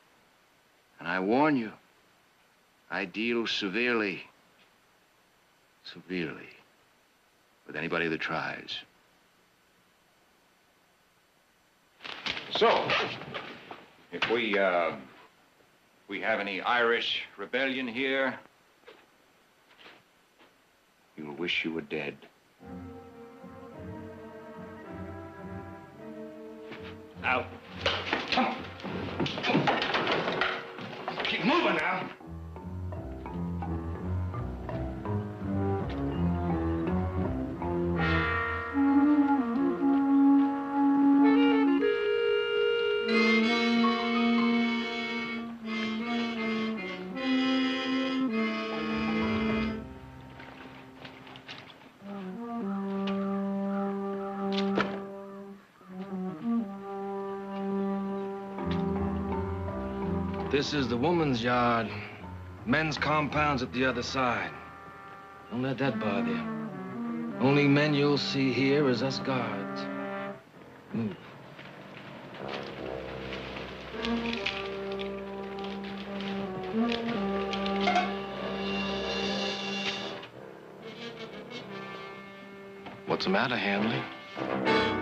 H: And I warn you, I deal severely with anybody that tries. So, if we have any Irish rebellion here, you'll wish you were dead.
L: Now, come on. Keep moving now.
O: This is the woman's yard. Men's compound's at the other side. Don't let that bother you. Only men you'll see here is us guards. Move. What's the matter, Handley?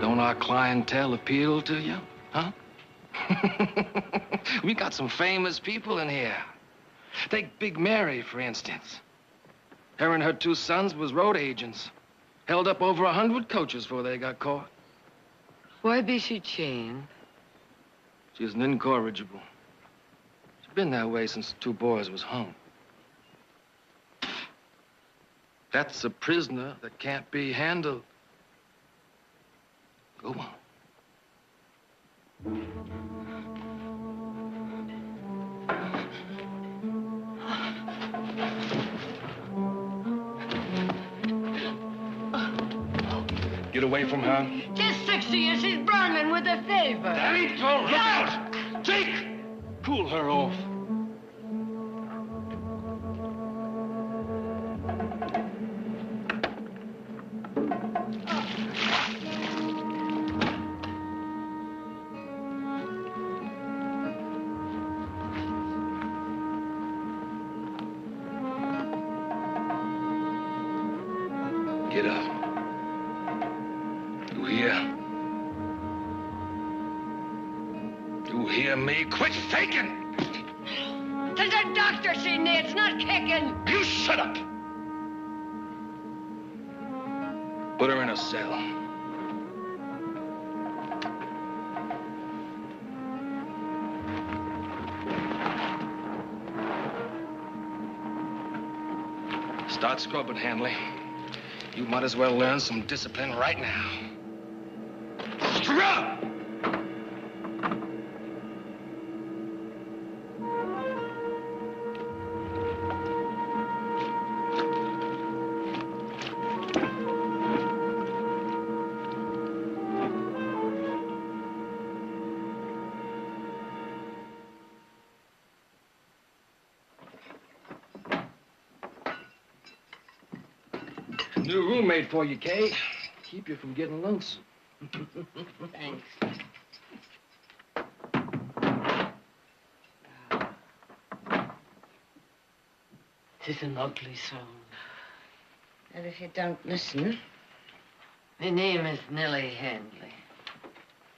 O: Don't our clientele appeal to you, huh? We got some famous people in here. Take Big Mary, for instance. Her and her 2 sons was road agents. Held up over 100 coaches before they got caught.
F: Why be she chained?
O: She's an incorrigible. She's been that way since the 2 boys was hung. That's a prisoner that can't be handled. Go on. Get away from her.
F: Just 60 years she's burning with a fever.
O: Danny, don't look out! Jake! Cool her off. Get up. You hear? You hear me? Quit faking!
F: There's a doctor she needs, not kicking.
O: You shut up! Put her in a cell. Start scrubbing, Handley. You might as well learn some discipline right now. Scrub! New roommate for you, Kate. Keep you from getting lonesome.
F: Thanks. It's an ugly sound.
P: And if you don't listen...
F: My name is Nellie Handley.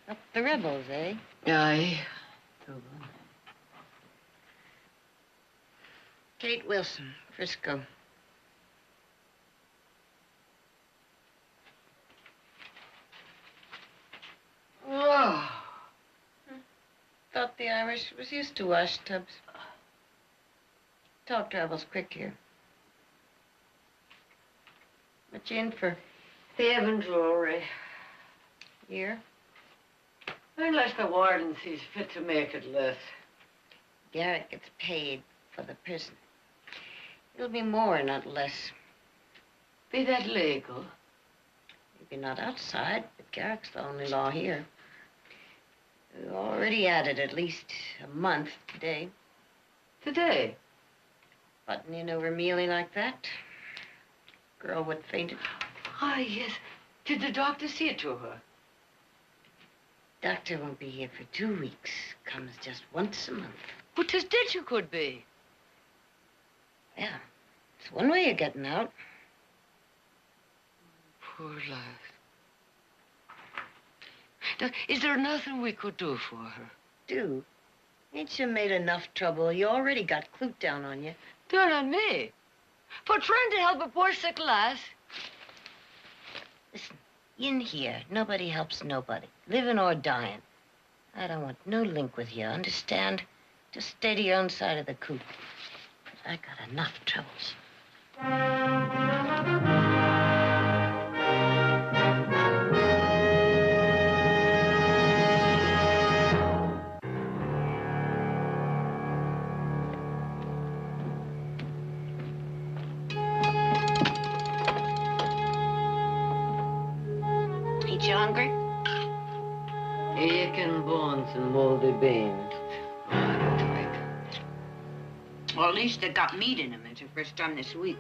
P: Up the rebels, eh?
F: Aye.
P: Kate Wilson, Frisco.
F: Oh.
P: Thought the Irish was used to wash tubs. Talk travels quick here. What you in for?
F: Thief and jewelry.
P: Here?
F: Unless the warden sees fit to make it less.
P: Garrett gets paid for the prison. It'll be more, not less.
F: Be that legal?
P: Maybe not outside, but Garrick's the only law here. We already added at least a month today.
F: Today?
P: Button in over Mealy like that. Girl would fainted.
F: Ah, yes. Did the doctor see it to her?
P: Doctor won't be here for 2 weeks. Comes just once a month.
F: But 'tis ditch you could be.
P: Yeah, it's one way of getting out.
F: Poor life. Now, is there nothing we could do for her?
P: Do? Ain't you made enough trouble? You already got Clute down on you.
F: Down on me? For trying to help a poor sick lass?
P: Listen, in here, nobody helps nobody, living or dying. I don't want no link with you, understand? Just stay to your own side of the coop. I got enough troubles. Ain't you hungry?
F: Aching bones and moldy beans.
P: Well, at least they got meat in them. It's the first time this week.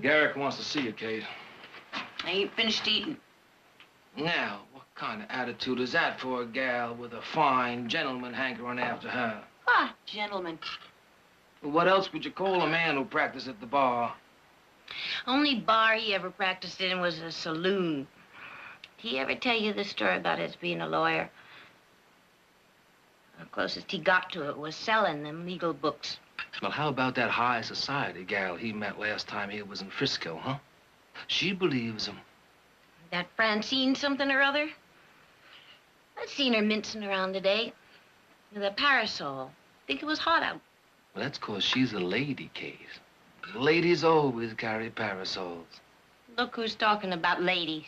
O: Garrick wants to see you, Kate.
P: I ain't finished eating.
O: Now, what kind of attitude is that for a gal with a fine gentleman hankering after her?
P: Ah, gentlemen.
O: Well, what else would you call a man who practiced at the bar?
P: Only bar he ever practiced in was a saloon. Did he ever tell you the story about his being a lawyer? The closest he got to it was selling them legal books.
O: Well, how about that high society gal he met last time he was in Frisco, huh? She believes him.
P: That Francine something or other? I've seen her mincing around today with a parasol. Think it was hot out.
O: Well, that's 'cause she's a lady, Kate. Ladies always carry parasols.
P: Look who's talking about ladies.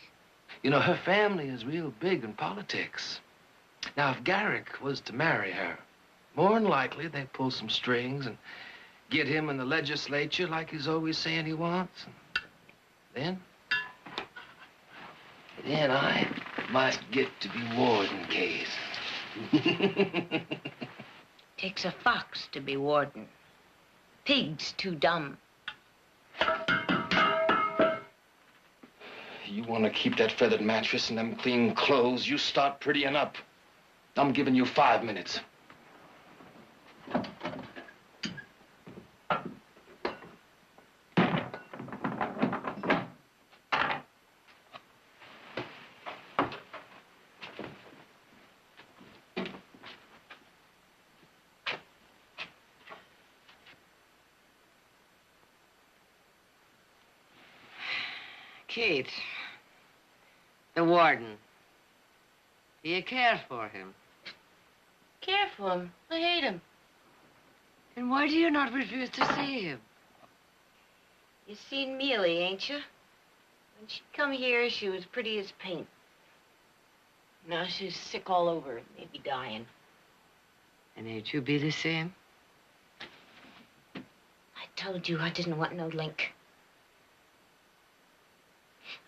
O: You know, her family is real big in politics. Now, if Garrick was to marry her, more than likely they'd pull some strings and get him in the legislature like he's always saying he wants. And then I might get to be warden, Kate.
P: Takes a fox to be warden. Pig's too dumb.
O: You want to keep that feathered mattress and them clean clothes, you start prettying up. I'm giving you 5 minutes.
F: Kate, the warden. Do you care for him?
P: Care for him? I hate him.
F: Then why do you not refuse to see him?
P: You seen Mealy, ain't you? When she come here, she was pretty as paint. Now she's sick all over, maybe dying.
F: And ain't you be the same?
P: I told you I didn't want no link.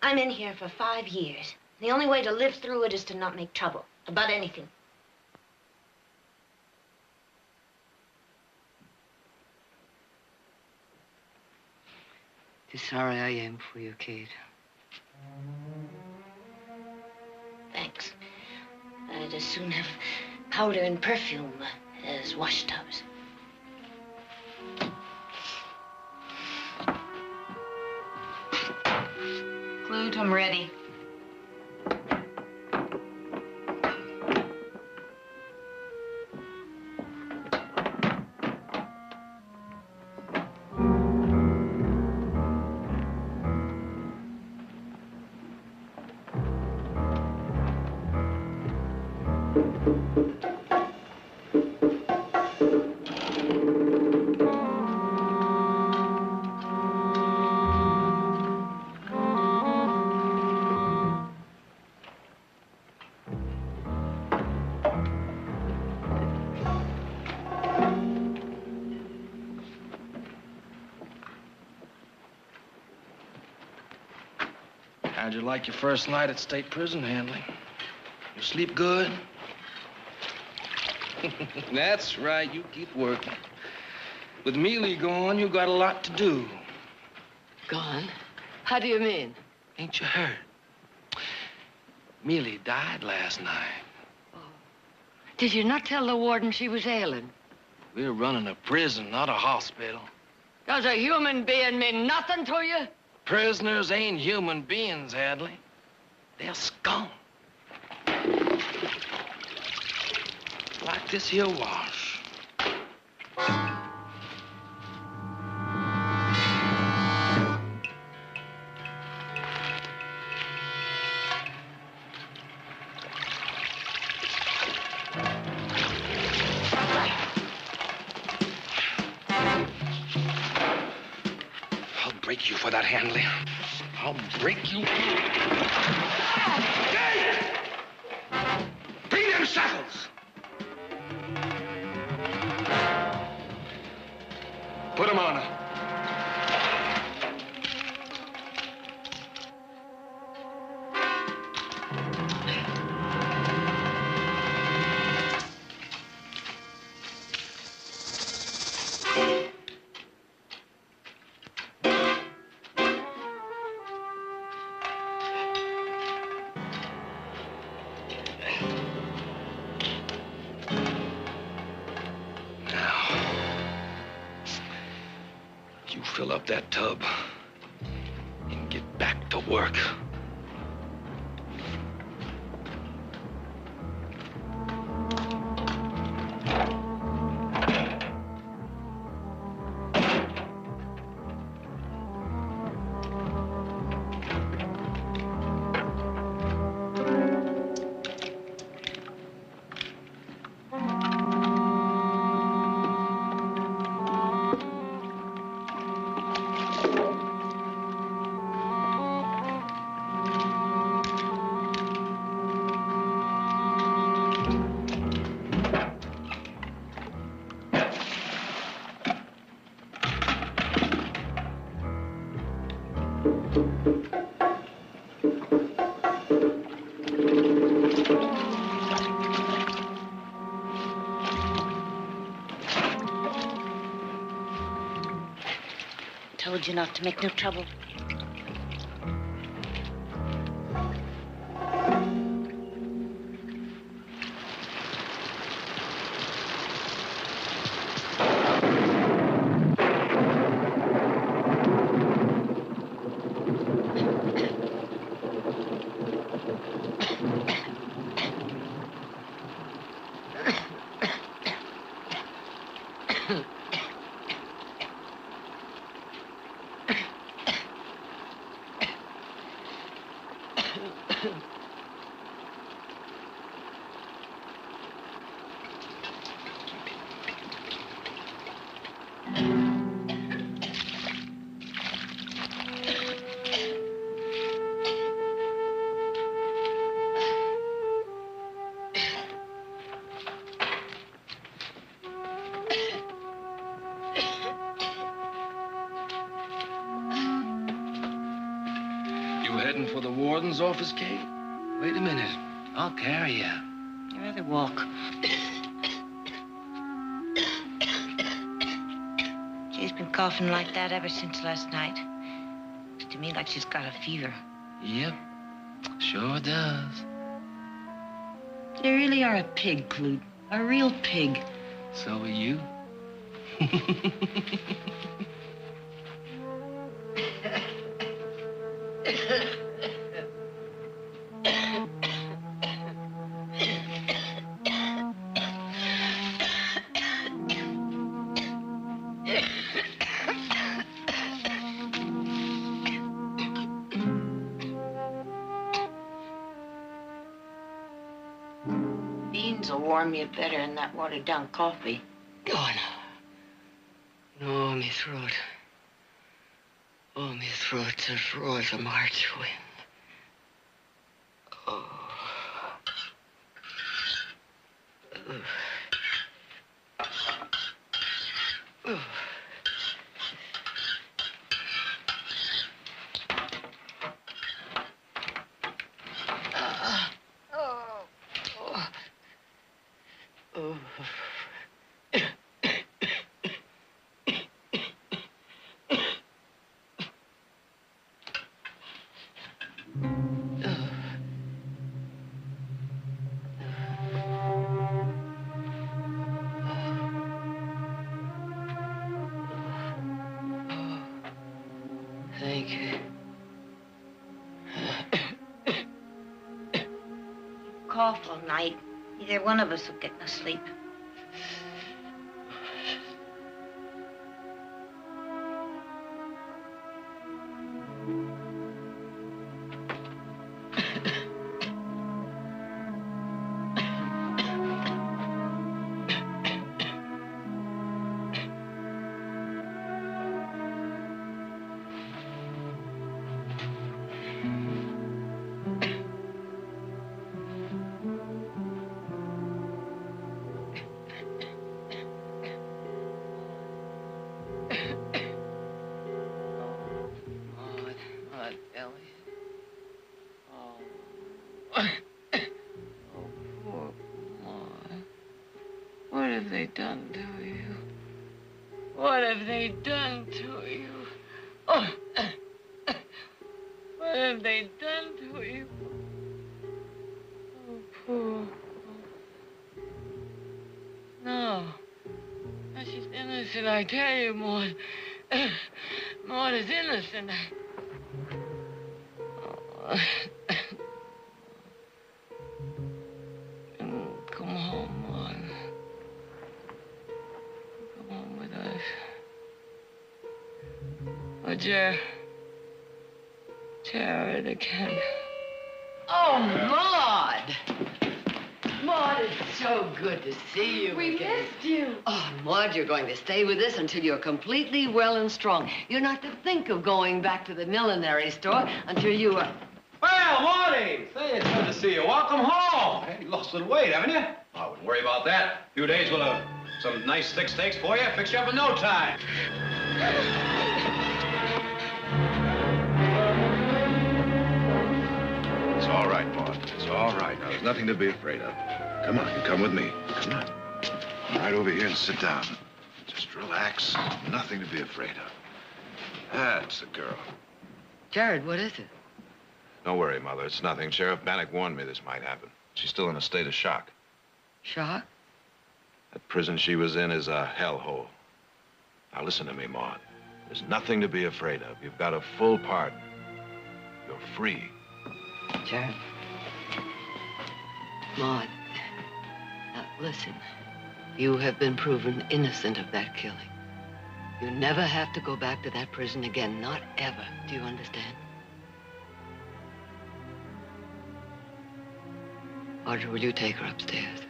P: I'm in here for 5 years. The only way to live through it is to not make trouble about anything.
F: Tis sorry I am for you, Kate.
P: Thanks. I'd as soon have powder and perfume as wash tubs. Clute, I'm ready.
O: How'd you like your first night at state prison, Handley? You sleep good? That's right, you keep working. With Mealy gone, you got a lot to do.
F: Gone? How do you mean?
O: Ain't you heard? Mealy died last night.
F: Did you not tell the warden she was ailing?
O: We're running a prison, not a hospital.
F: Does a human being mean nothing to you?
O: Prisoners ain't human beings, Handley. They're scum. Like this here wash. I'll break you for that, Handley. I'll break you. Hey! Bring them shackles! Put them on her. Fill up that tub and get back to work.
P: Told you not to make no trouble. Heading for the warden's office, Kate? Wait a minute. I'll carry you. I'd rather walk. She's been coughing like that ever since last night. Looks to me like she's got a fever.
O: Yep, sure does.
P: You really are a pig, Clute. A real pig.
O: So are you.
P: Beans will warm you better than that watered-down coffee.
F: Oh, no. No, me throat. Oh, me throat's as raw as a March wind. Oh. Oh.
P: night. Neither one of us will get no sleep.
G: What have they done to you? What have they done to you? Oh, what have they done to you? Oh, poor. No. No, she's innocent, I tell you, Maud. Maud is innocent. Oh. Come home, Maud. Come home with us. Oh, Jared again.
F: Oh, Maud! Maud, it's so good to see you
G: We
F: again.
G: missed you.
F: Oh, Maud, you're going to stay with us until you're completely well and strong. You're not to think of going back to the millinery store until you are...
H: Well, Marty, say, it's good to see you. Welcome home. Hey, you lost a little weight, haven't you? Oh, I wouldn't worry about that. A few days, we'll have some nice thick steaks for you. Fix you up in no time.
A: It's all right, Maud. It's all right. Now, there's nothing to be afraid of. Come on, you come with me. Come on. Come right over here and sit down. Just relax. Nothing to be afraid of. That's the girl.
F: Jared, what is it?
A: Don't worry, Mother. It's nothing. Sheriff Bannock warned me this might happen. She's still in a state of shock.
F: Shock?
A: That prison she was in is a hellhole. Now, listen to me, Maud. There's nothing to be afraid of. You've got a full pardon. You're free.
F: Jared. Maud. Now, listen. You have been proven innocent of that killing. You never have to go back to that prison again. Not ever. Do you understand? Audrey, will you take her upstairs?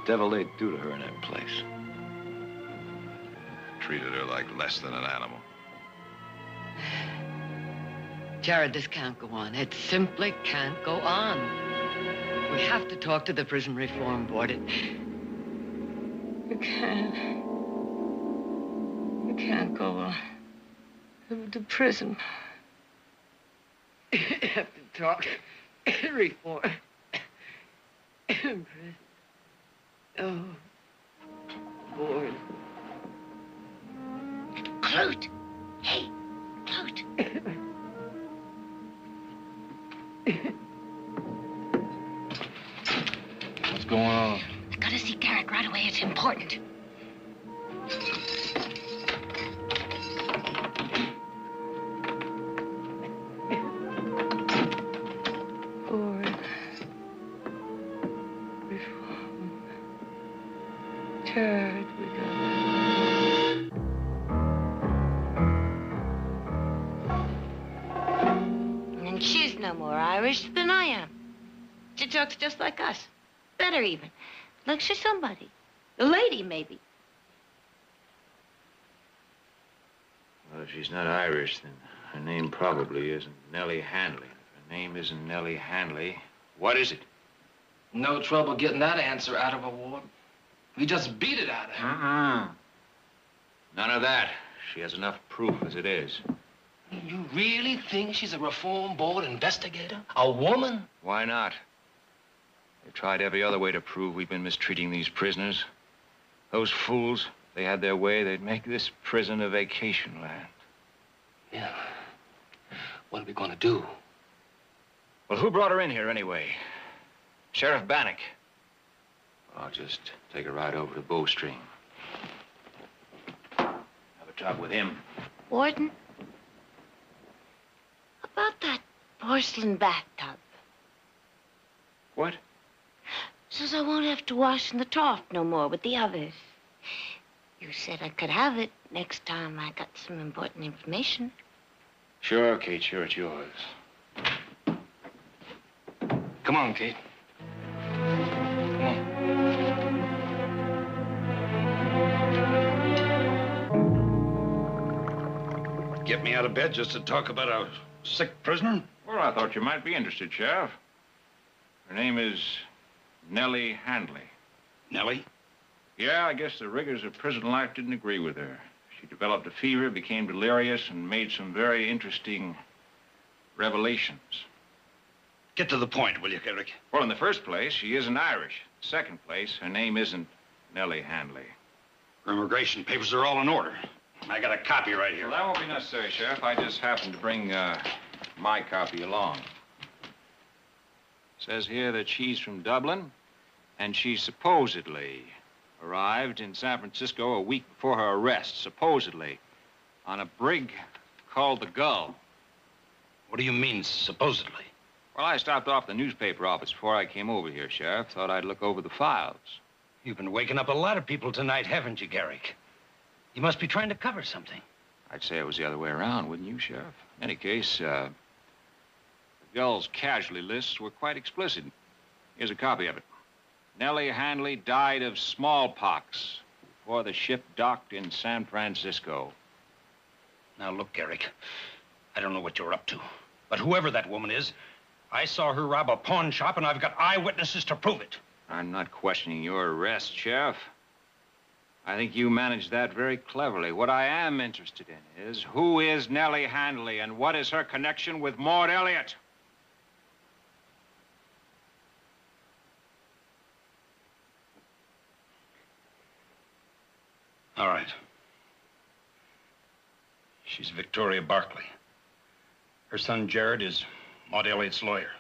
H: The devil they'd do to her in that place.
A: Treated her like less than an animal.
F: Jared, this can't go on. It simply can't go on. We have to talk to the Prison Reform Board.
G: You can't go on. The prison. You have to talk. Reform. Prison. Oh, board.
P: Clute! Hey, Clute!
O: What's going on?
P: I gotta see Garrick right away. It's important.
G: Board. Reform. Jared, we got...
P: And she's no more Irish than I am. She talks just like us. Better even. Like she's somebody. A lady, maybe.
H: Well, if she's not Irish, then her name probably isn't Nellie Handley. If her name isn't Nellie Handley, what is it?
O: No trouble getting that answer out of her, Ward. We just beat it out of her.
H: None of that. She has enough proof as it is.
O: You really think she's a Reform Board investigator? A woman?
H: Why not? They've tried every other way to prove we've been mistreating these prisoners. Those fools, if they had their way, they'd make this prison a vacation land.
O: Yeah. What are we gonna do?
H: Well, who brought her in here anyway? Sheriff Bannock.
B: I'll just take a ride over to Bowstring. Have a talk with him.
P: Warden, about that porcelain bathtub.
B: What?
P: Says I won't have to wash in the trough no more with the others. You said I could have it next time I got some important information.
B: Sure, Kate, sure, it's yours.
O: Come on, Kate. Come on.
J: Get me out of bed just to talk about a sick prisoner?
M: Well, I thought you might be interested, Sheriff. Her name is Nellie Handley.
J: Nellie?
M: Yeah, I guess the rigors of prison life didn't agree with her. She developed a fever, became delirious, and made some very interesting revelations.
J: Get to the point, will you, Garrick?
M: Well, in the first place, she isn't Irish. Second place, her name isn't Nellie Handley.
J: Her immigration papers are all in order. I got a copy right here.
M: Well, that won't be necessary, Sheriff. I just happened to bring my copy along. It says here that she's from Dublin, and she supposedly arrived in San Francisco a week before her arrest, supposedly, on a brig called the Gull.
J: What do you mean, supposedly?
M: Well, I stopped off the newspaper office before I came over here, Sheriff. Thought I'd look over the files.
J: You've been waking up a lot of people tonight, haven't you, Garrick? You must be trying to cover something.
M: I'd say it was the other way around, wouldn't you, Sheriff? In any case, the Gull's casualty lists were quite explicit. Here's a copy of it. Nellie Handley died of smallpox before the ship docked in San Francisco.
J: Now, look, Garrick, I don't know what you're up to, but whoever that woman is, I saw her rob a pawn shop, and I've got eyewitnesses to prove it.
M: I'm not questioning your arrest, Sheriff. I think you managed that very cleverly. What I am interested in is who is Nellie Handley and what is her connection with Maud Elliott?
J: All right. She's Victoria Barkley. Her son, Jared, is Maud Elliott's lawyer.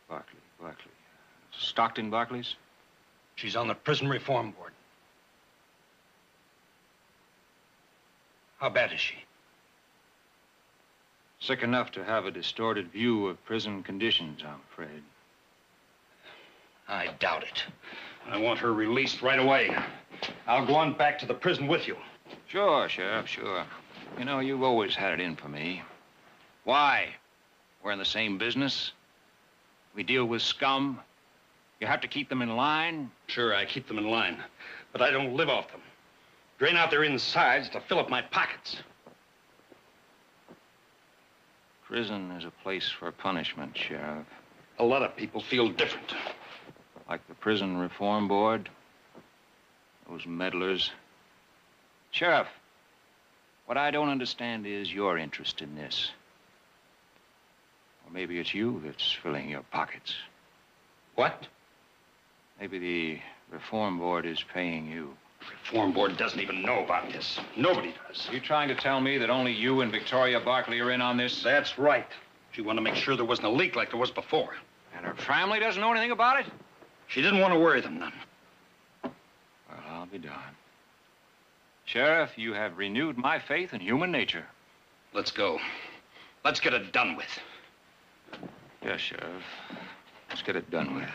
M: Barkley. Stockton Barkley's?
J: She's on the prison reform board. How bad is she?
M: Sick enough to have a distorted view of prison conditions, I'm afraid.
J: I doubt it. I want her released right away. I'll go on back to the prison with you.
M: Sure, Sheriff, sure. You know, you've always had it in for me. Why? We're in the same business. We deal with scum. You have to keep them in line.
J: Sure, I keep them in line, but I don't live off them. Drain out their insides to fill up my pockets.
M: Prison is a place for punishment, Sheriff.
J: A lot of people feel different.
M: Like the Prison Reform Board. Those meddlers. Sheriff, what I don't understand is your interest in this. Or maybe it's you that's filling your pockets.
J: What?
M: Maybe the Reform Board is paying you.
J: Reform Board doesn't even know about this. Nobody does.
M: You trying to tell me that only you and Victoria Barkley are in on this?
J: That's right. She wanted to make sure there wasn't a leak like there was before.
M: And her family doesn't know anything about it?
J: She didn't want to worry them none.
M: Well, I'll be darned. Sheriff, you have renewed my faith in human nature.
J: Let's go. Let's get it done with.
M: Yes, Sheriff. Let's get it done with.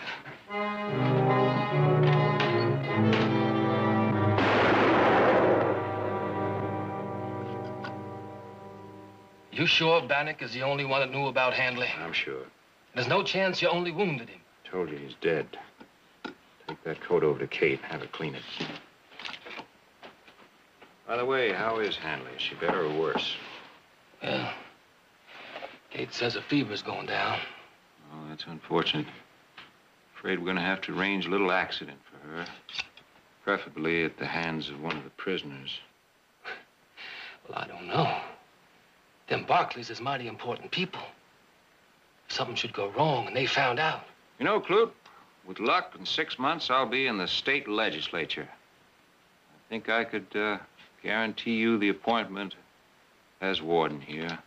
O: You sure Bannock is the only one that knew about Handley?
B: I'm sure.
O: There's no chance you only wounded him.
B: Told you he's dead. Take that coat over to Kate and have her clean it. By the way, how is Handley? Is she better or worse?
O: Well, Kate says her fever's going down.
B: Oh, that's unfortunate. Afraid we're going to have to arrange a little accident for her. Preferably at the hands of one of the prisoners.
O: Well, I don't know. Them Barkleys is mighty important people. If something should go wrong and they found out.
M: You know, Clute, with luck, in 6 months, I'll be in the state legislature. I think I could guarantee you the appointment as warden here.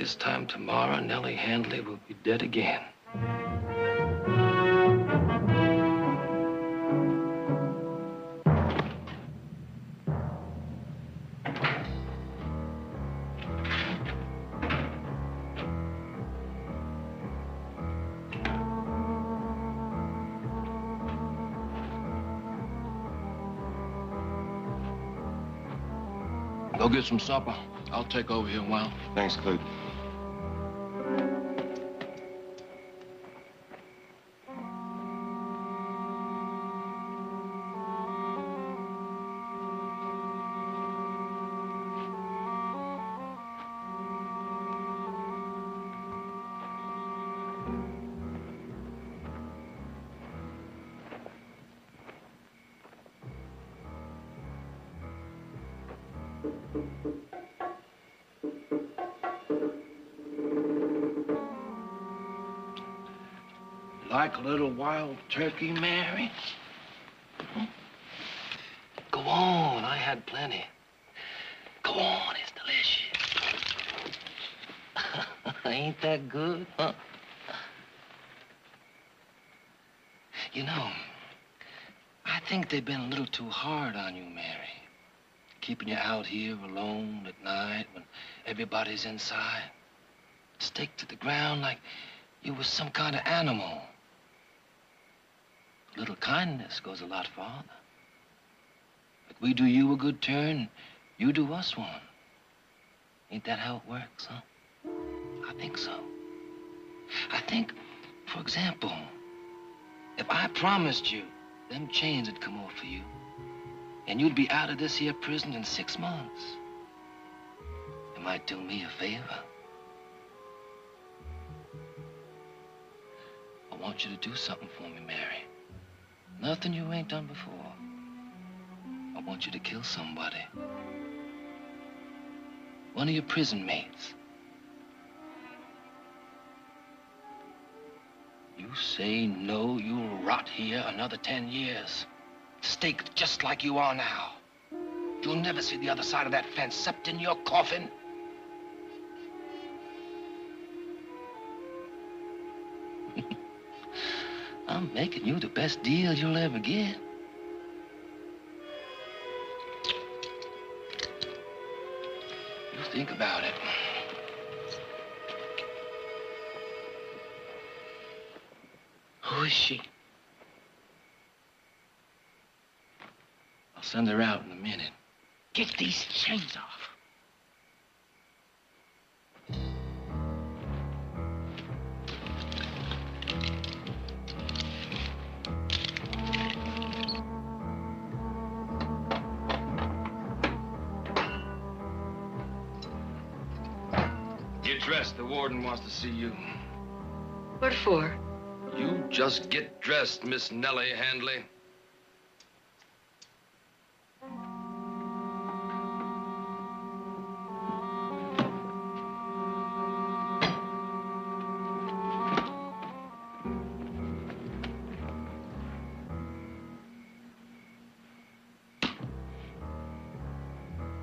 O: This time tomorrow, Nellie Handley will be dead again. Go get some supper. I'll take over here a while.
C: Thanks, Clute.
O: Like a little wild turkey, Mary? Huh? Go on, I had plenty. Go on, it's delicious. Ain't that good, huh? You know, I think they've been a little too hard on you, Mary. Keeping you out here alone at night when everybody's inside. Stake to the ground like you was some kind of animal. A little kindness goes a lot farther. Like we do you a good turn, you do us one. Ain't that how it works, huh? I think so. I think, for example, if I promised you them chains would come off for you, and you'd be out of this here prison in 6 months, you might do me a favor. I want you to do something for me, Mary. Nothing you ain't done before. I want you to kill somebody. One of your prison mates. You say no, you'll rot here another 10 years. Staked just like you are now. You'll never see the other side of that fence, except in your coffin. I'm making you the best deal you'll ever get. You think about it. Who is she? I'll send her out in a minute.
G: Get these chains off.
O: Get dressed. The warden wants to see you.
F: What for?
O: You just get dressed, Miss Nellie Handley.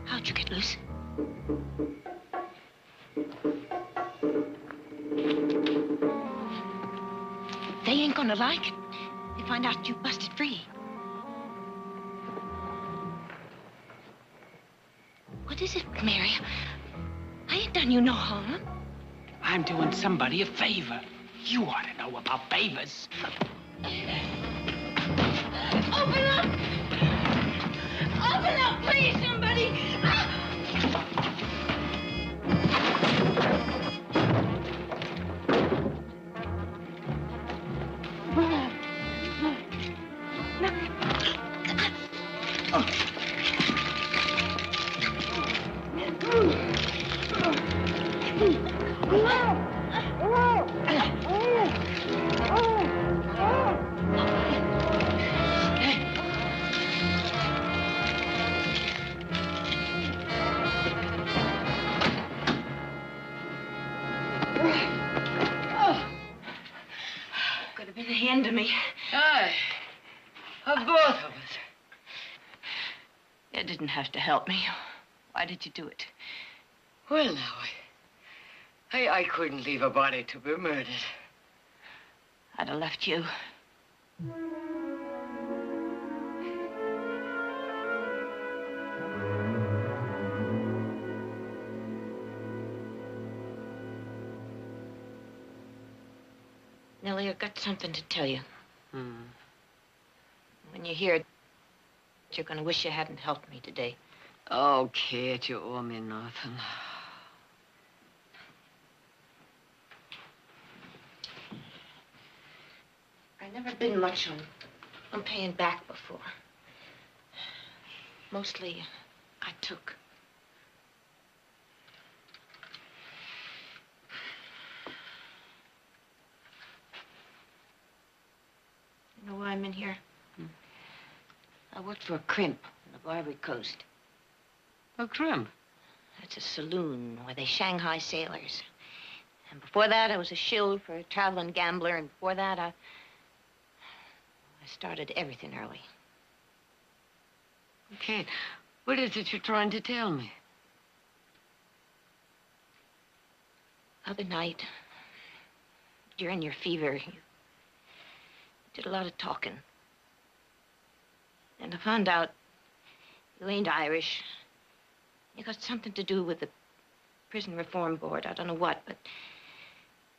P: How'd you get loose? They ain't gonna like it. They find out you busted free. What is it, Mary? I ain't done you no harm.
G: I'm doing somebody a favor. You ought to know about favors.
P: Open up! Open up, please, somebody! Could have been the end of me.
F: Aye. Of both of us.
P: You didn't have to help me. Why did you do it?
F: Well, now, I couldn't leave a body to be murdered.
P: I'd have left you. Nellie, I've got something to tell you. When you hear it, you're going to wish you hadn't helped me today.
F: Oh, Kate, you owe me nothing.
P: I've never been much on paying back before. Mostly, I took. You know why I'm in here? I worked for a crimp on the Barbary Coast.
F: A crimp?
P: That's a saloon where they Shanghai sailors. And before that, I was a shill for a traveling gambler. And before that, I started everything early.
F: Kate, what is it you're trying to tell me?
P: Other night, during your fever, you did a lot of talking. And I found out you ain't Irish. You got something to do with the Prison Reform Board. I don't know what, but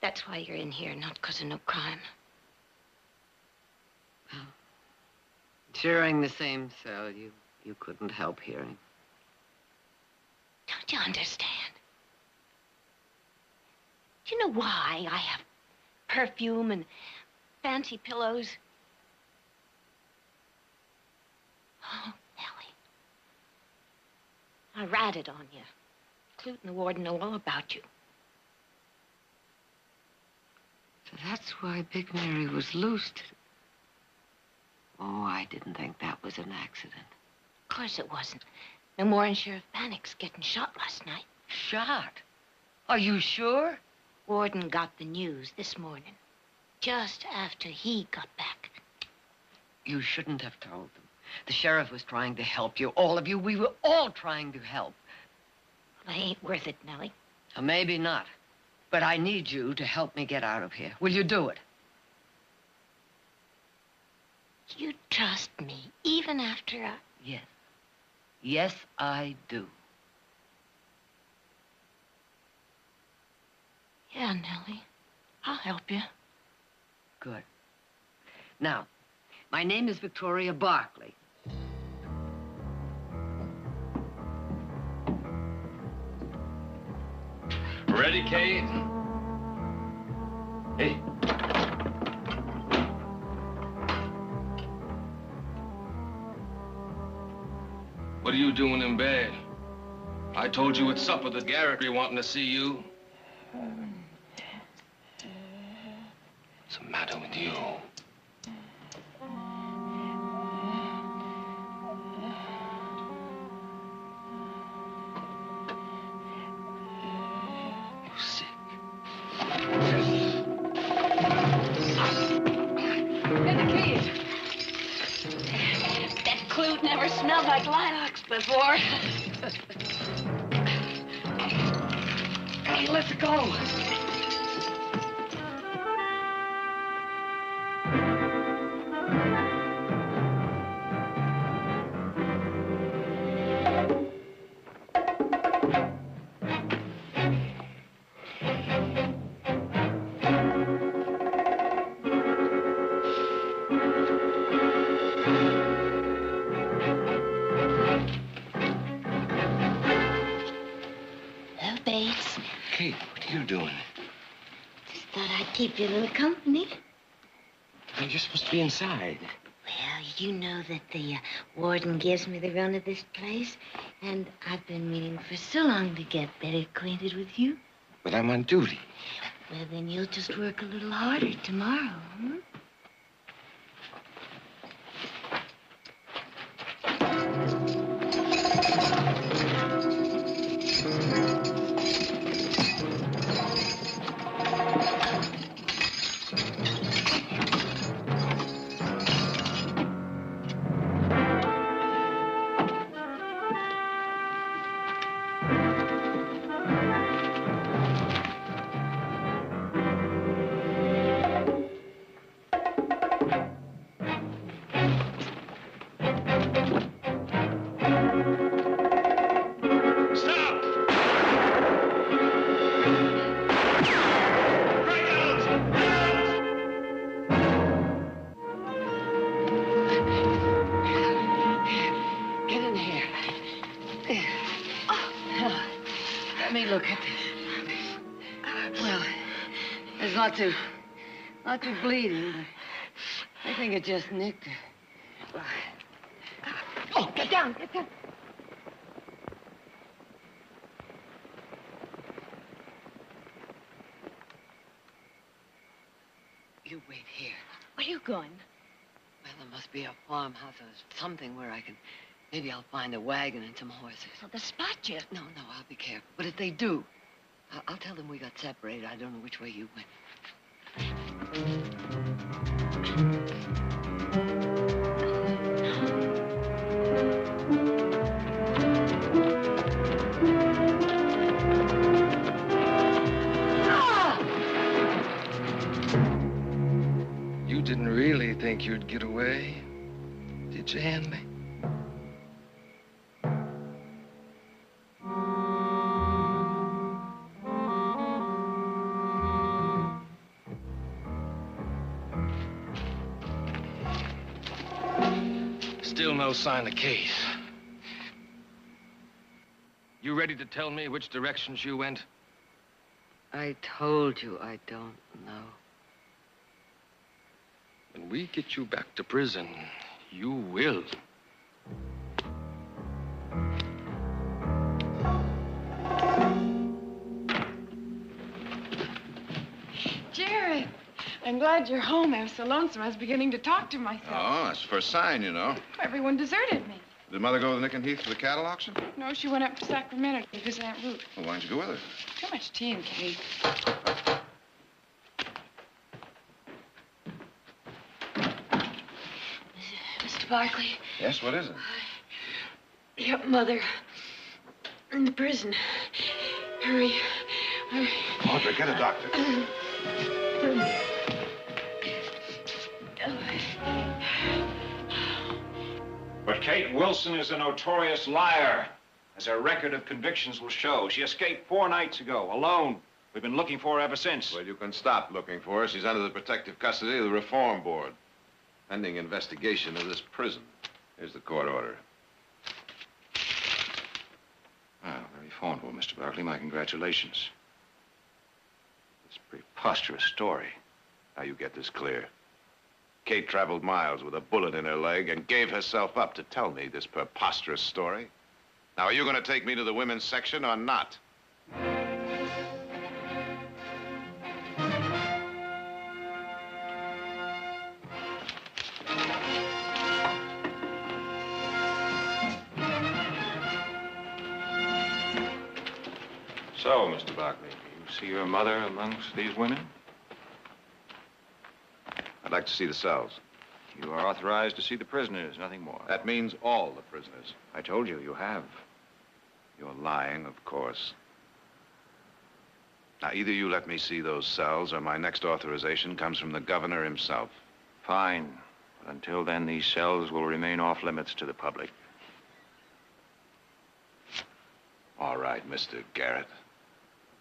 P: that's why you're in here, not because of no crime.
F: Well, sharing the same cell, you couldn't help hearing.
P: Don't you understand? Do you know why I have perfume and fancy pillows? Oh, Nellie. I ratted on you. Clute and the warden know all about you.
F: So that's why Big Mary was loosed. Oh, I didn't think that was an accident.
P: Of course it wasn't. No more than Sheriff Bannock's getting shot last night.
F: Shot? Are you sure?
P: Warden got the news this morning, just after he got back.
F: You shouldn't have told them. The sheriff was trying to help you, all of you. We were all trying to help.
P: Well, they ain't worth it, Nellie.
F: Maybe not. But I need you to help me get out of here. Will you do it?
P: You trust me, even after I...
F: Yes. Yes, I do.
P: Yeah, Nellie. I'll help you.
F: Good. Now, my name is Victoria Barkley.
O: Ready, Kate? Hey. What are you doing in bed? I told you at supper that Garrett be wanting to see you. What's the matter with you? You sick?
P: Get the keys. That Clute never smelled like lilacs before.
F: Hey, let's go.
O: Kate, what are you doing?
P: Just thought I'd keep you a little company.
O: You're supposed to be inside.
P: Well, you know that the warden gives me the run of this place, and I've been meaning for so long to get better acquainted with you.
O: But I'm on duty.
P: Well, then you'll just work a little harder tomorrow, hmm?
F: look at this. Well, there's lots of bleeding, but I think it just nicked her. Oh, get down, get down. You wait here.
P: Where are you going?
F: Well, there must be a farmhouse or something where maybe I'll find a wagon and some horses.
P: Well, they'll spot you.
F: No, I'll be careful. But if they do, I'll tell them we got separated. I don't know which way you went.
O: You didn't really think you'd get away, did you, Handley? Still no sign of Kate. You ready to tell me which directions you went?
F: I told you I don't know.
O: When we get you back to prison, you will.
G: Jared, I'm glad you're home. I was so lonesome, I was beginning to talk to myself.
A: Oh, that's the first sign, you know.
G: Everyone deserted me.
A: Did Mother go with Nick and Heath to the cattle auction?
G: No, she went up to Sacramento to visit Aunt Ruth.
A: Well, why didn't you go with her?
G: Too much tea and cake.
P: Mr. Barkley,
A: Yes, what is it?
P: your mother in the prison. Hurry. Hurry.
A: Audrey, get a doctor.
M: But Kate Wilson is a notorious liar, as her record of convictions will show. She escaped 4 nights ago, alone. We've been looking for her ever since.
A: Well, you can stop looking for her. She's under the protective custody of the Reform Board, pending investigation of this prison. Here's the court order.
M: Well, very formidable, Mr. Barkley. My congratulations. This preposterous story.
A: Now you get this clear. Kate traveled miles with a bullet in her leg and gave herself up to tell me this preposterous story. Now, are you going to take me to the women's section or not?
M: So, Mr. Barkley, do you see your mother amongst these women?
A: I'd like to see the cells.
M: You are authorized to see the prisoners, nothing more.
A: That means all the prisoners.
M: I told you, you have.
A: You're lying, of course. Now, either you let me see those cells or my next authorization comes from the governor himself.
M: Fine. But until then, these cells will remain off limits to the public.
A: All right, Mr. Garrett.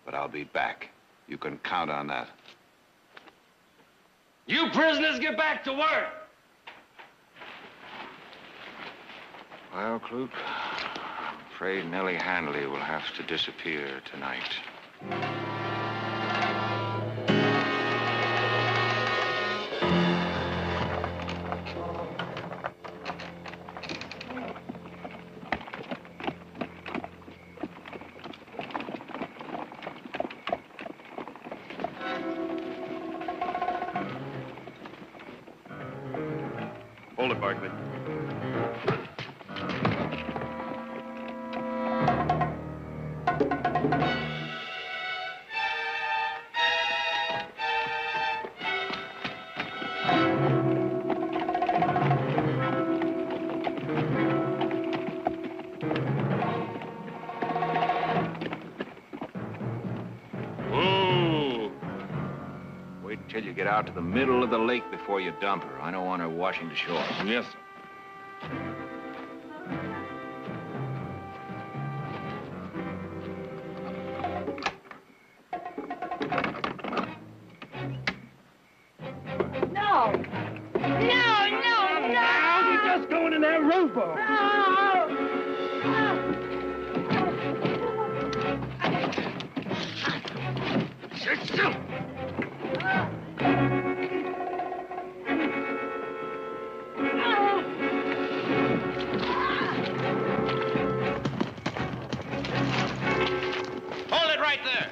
A: But I'll be back. You can count on that.
N: You prisoners get back to work!
M: Well, Clute, I'm afraid Nellie Handley will have to disappear tonight.
A: Hold it, Barkley.
M: Wait until you get out to the middle of the lake before you dump her. I don't want her washing the shore.
N: Yes, sir.
P: No! No, no, no!
N: We're just going in that rowboat.
H: Hold it right there.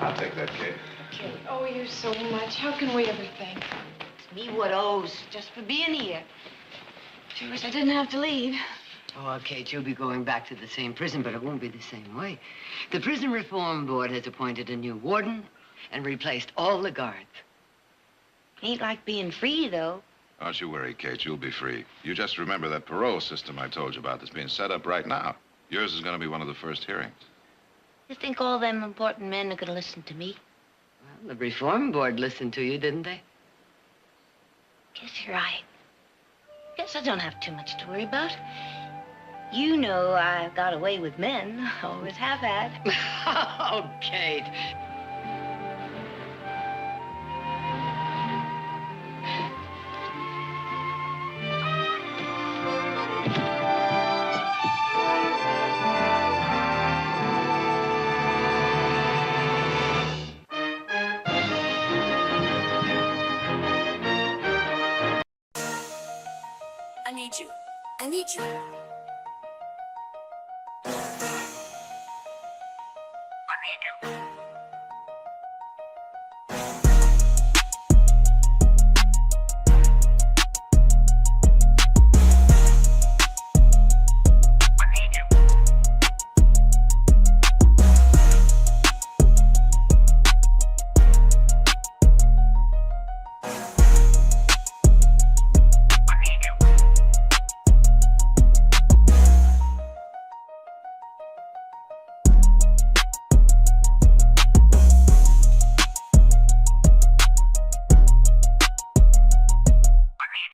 A: I'll take that, Kate.
G: Kate, owe you so much. How can we ever thank you?
P: It's me what owes, just for being here. Sure wish I didn't have to leave.
F: Oh, Kate, you'll be going back to the same prison, but it won't be the same way. The Prison Reform Board has appointed a new warden and replaced all the guards.
P: Ain't like being free, though.
A: Don't you worry, Kate. You'll be free. You just remember that parole system I told you about that's being set up right now. Yours is going to be one of the first hearings.
P: You think all them important men are gonna listen to me?
F: Well, the Reform Board listened to you, didn't they?
P: Guess you're right. Guess I don't have too much to worry about. You know I've got away with men. Always have had.
F: Oh, Kate.
Q: I need you. I need you.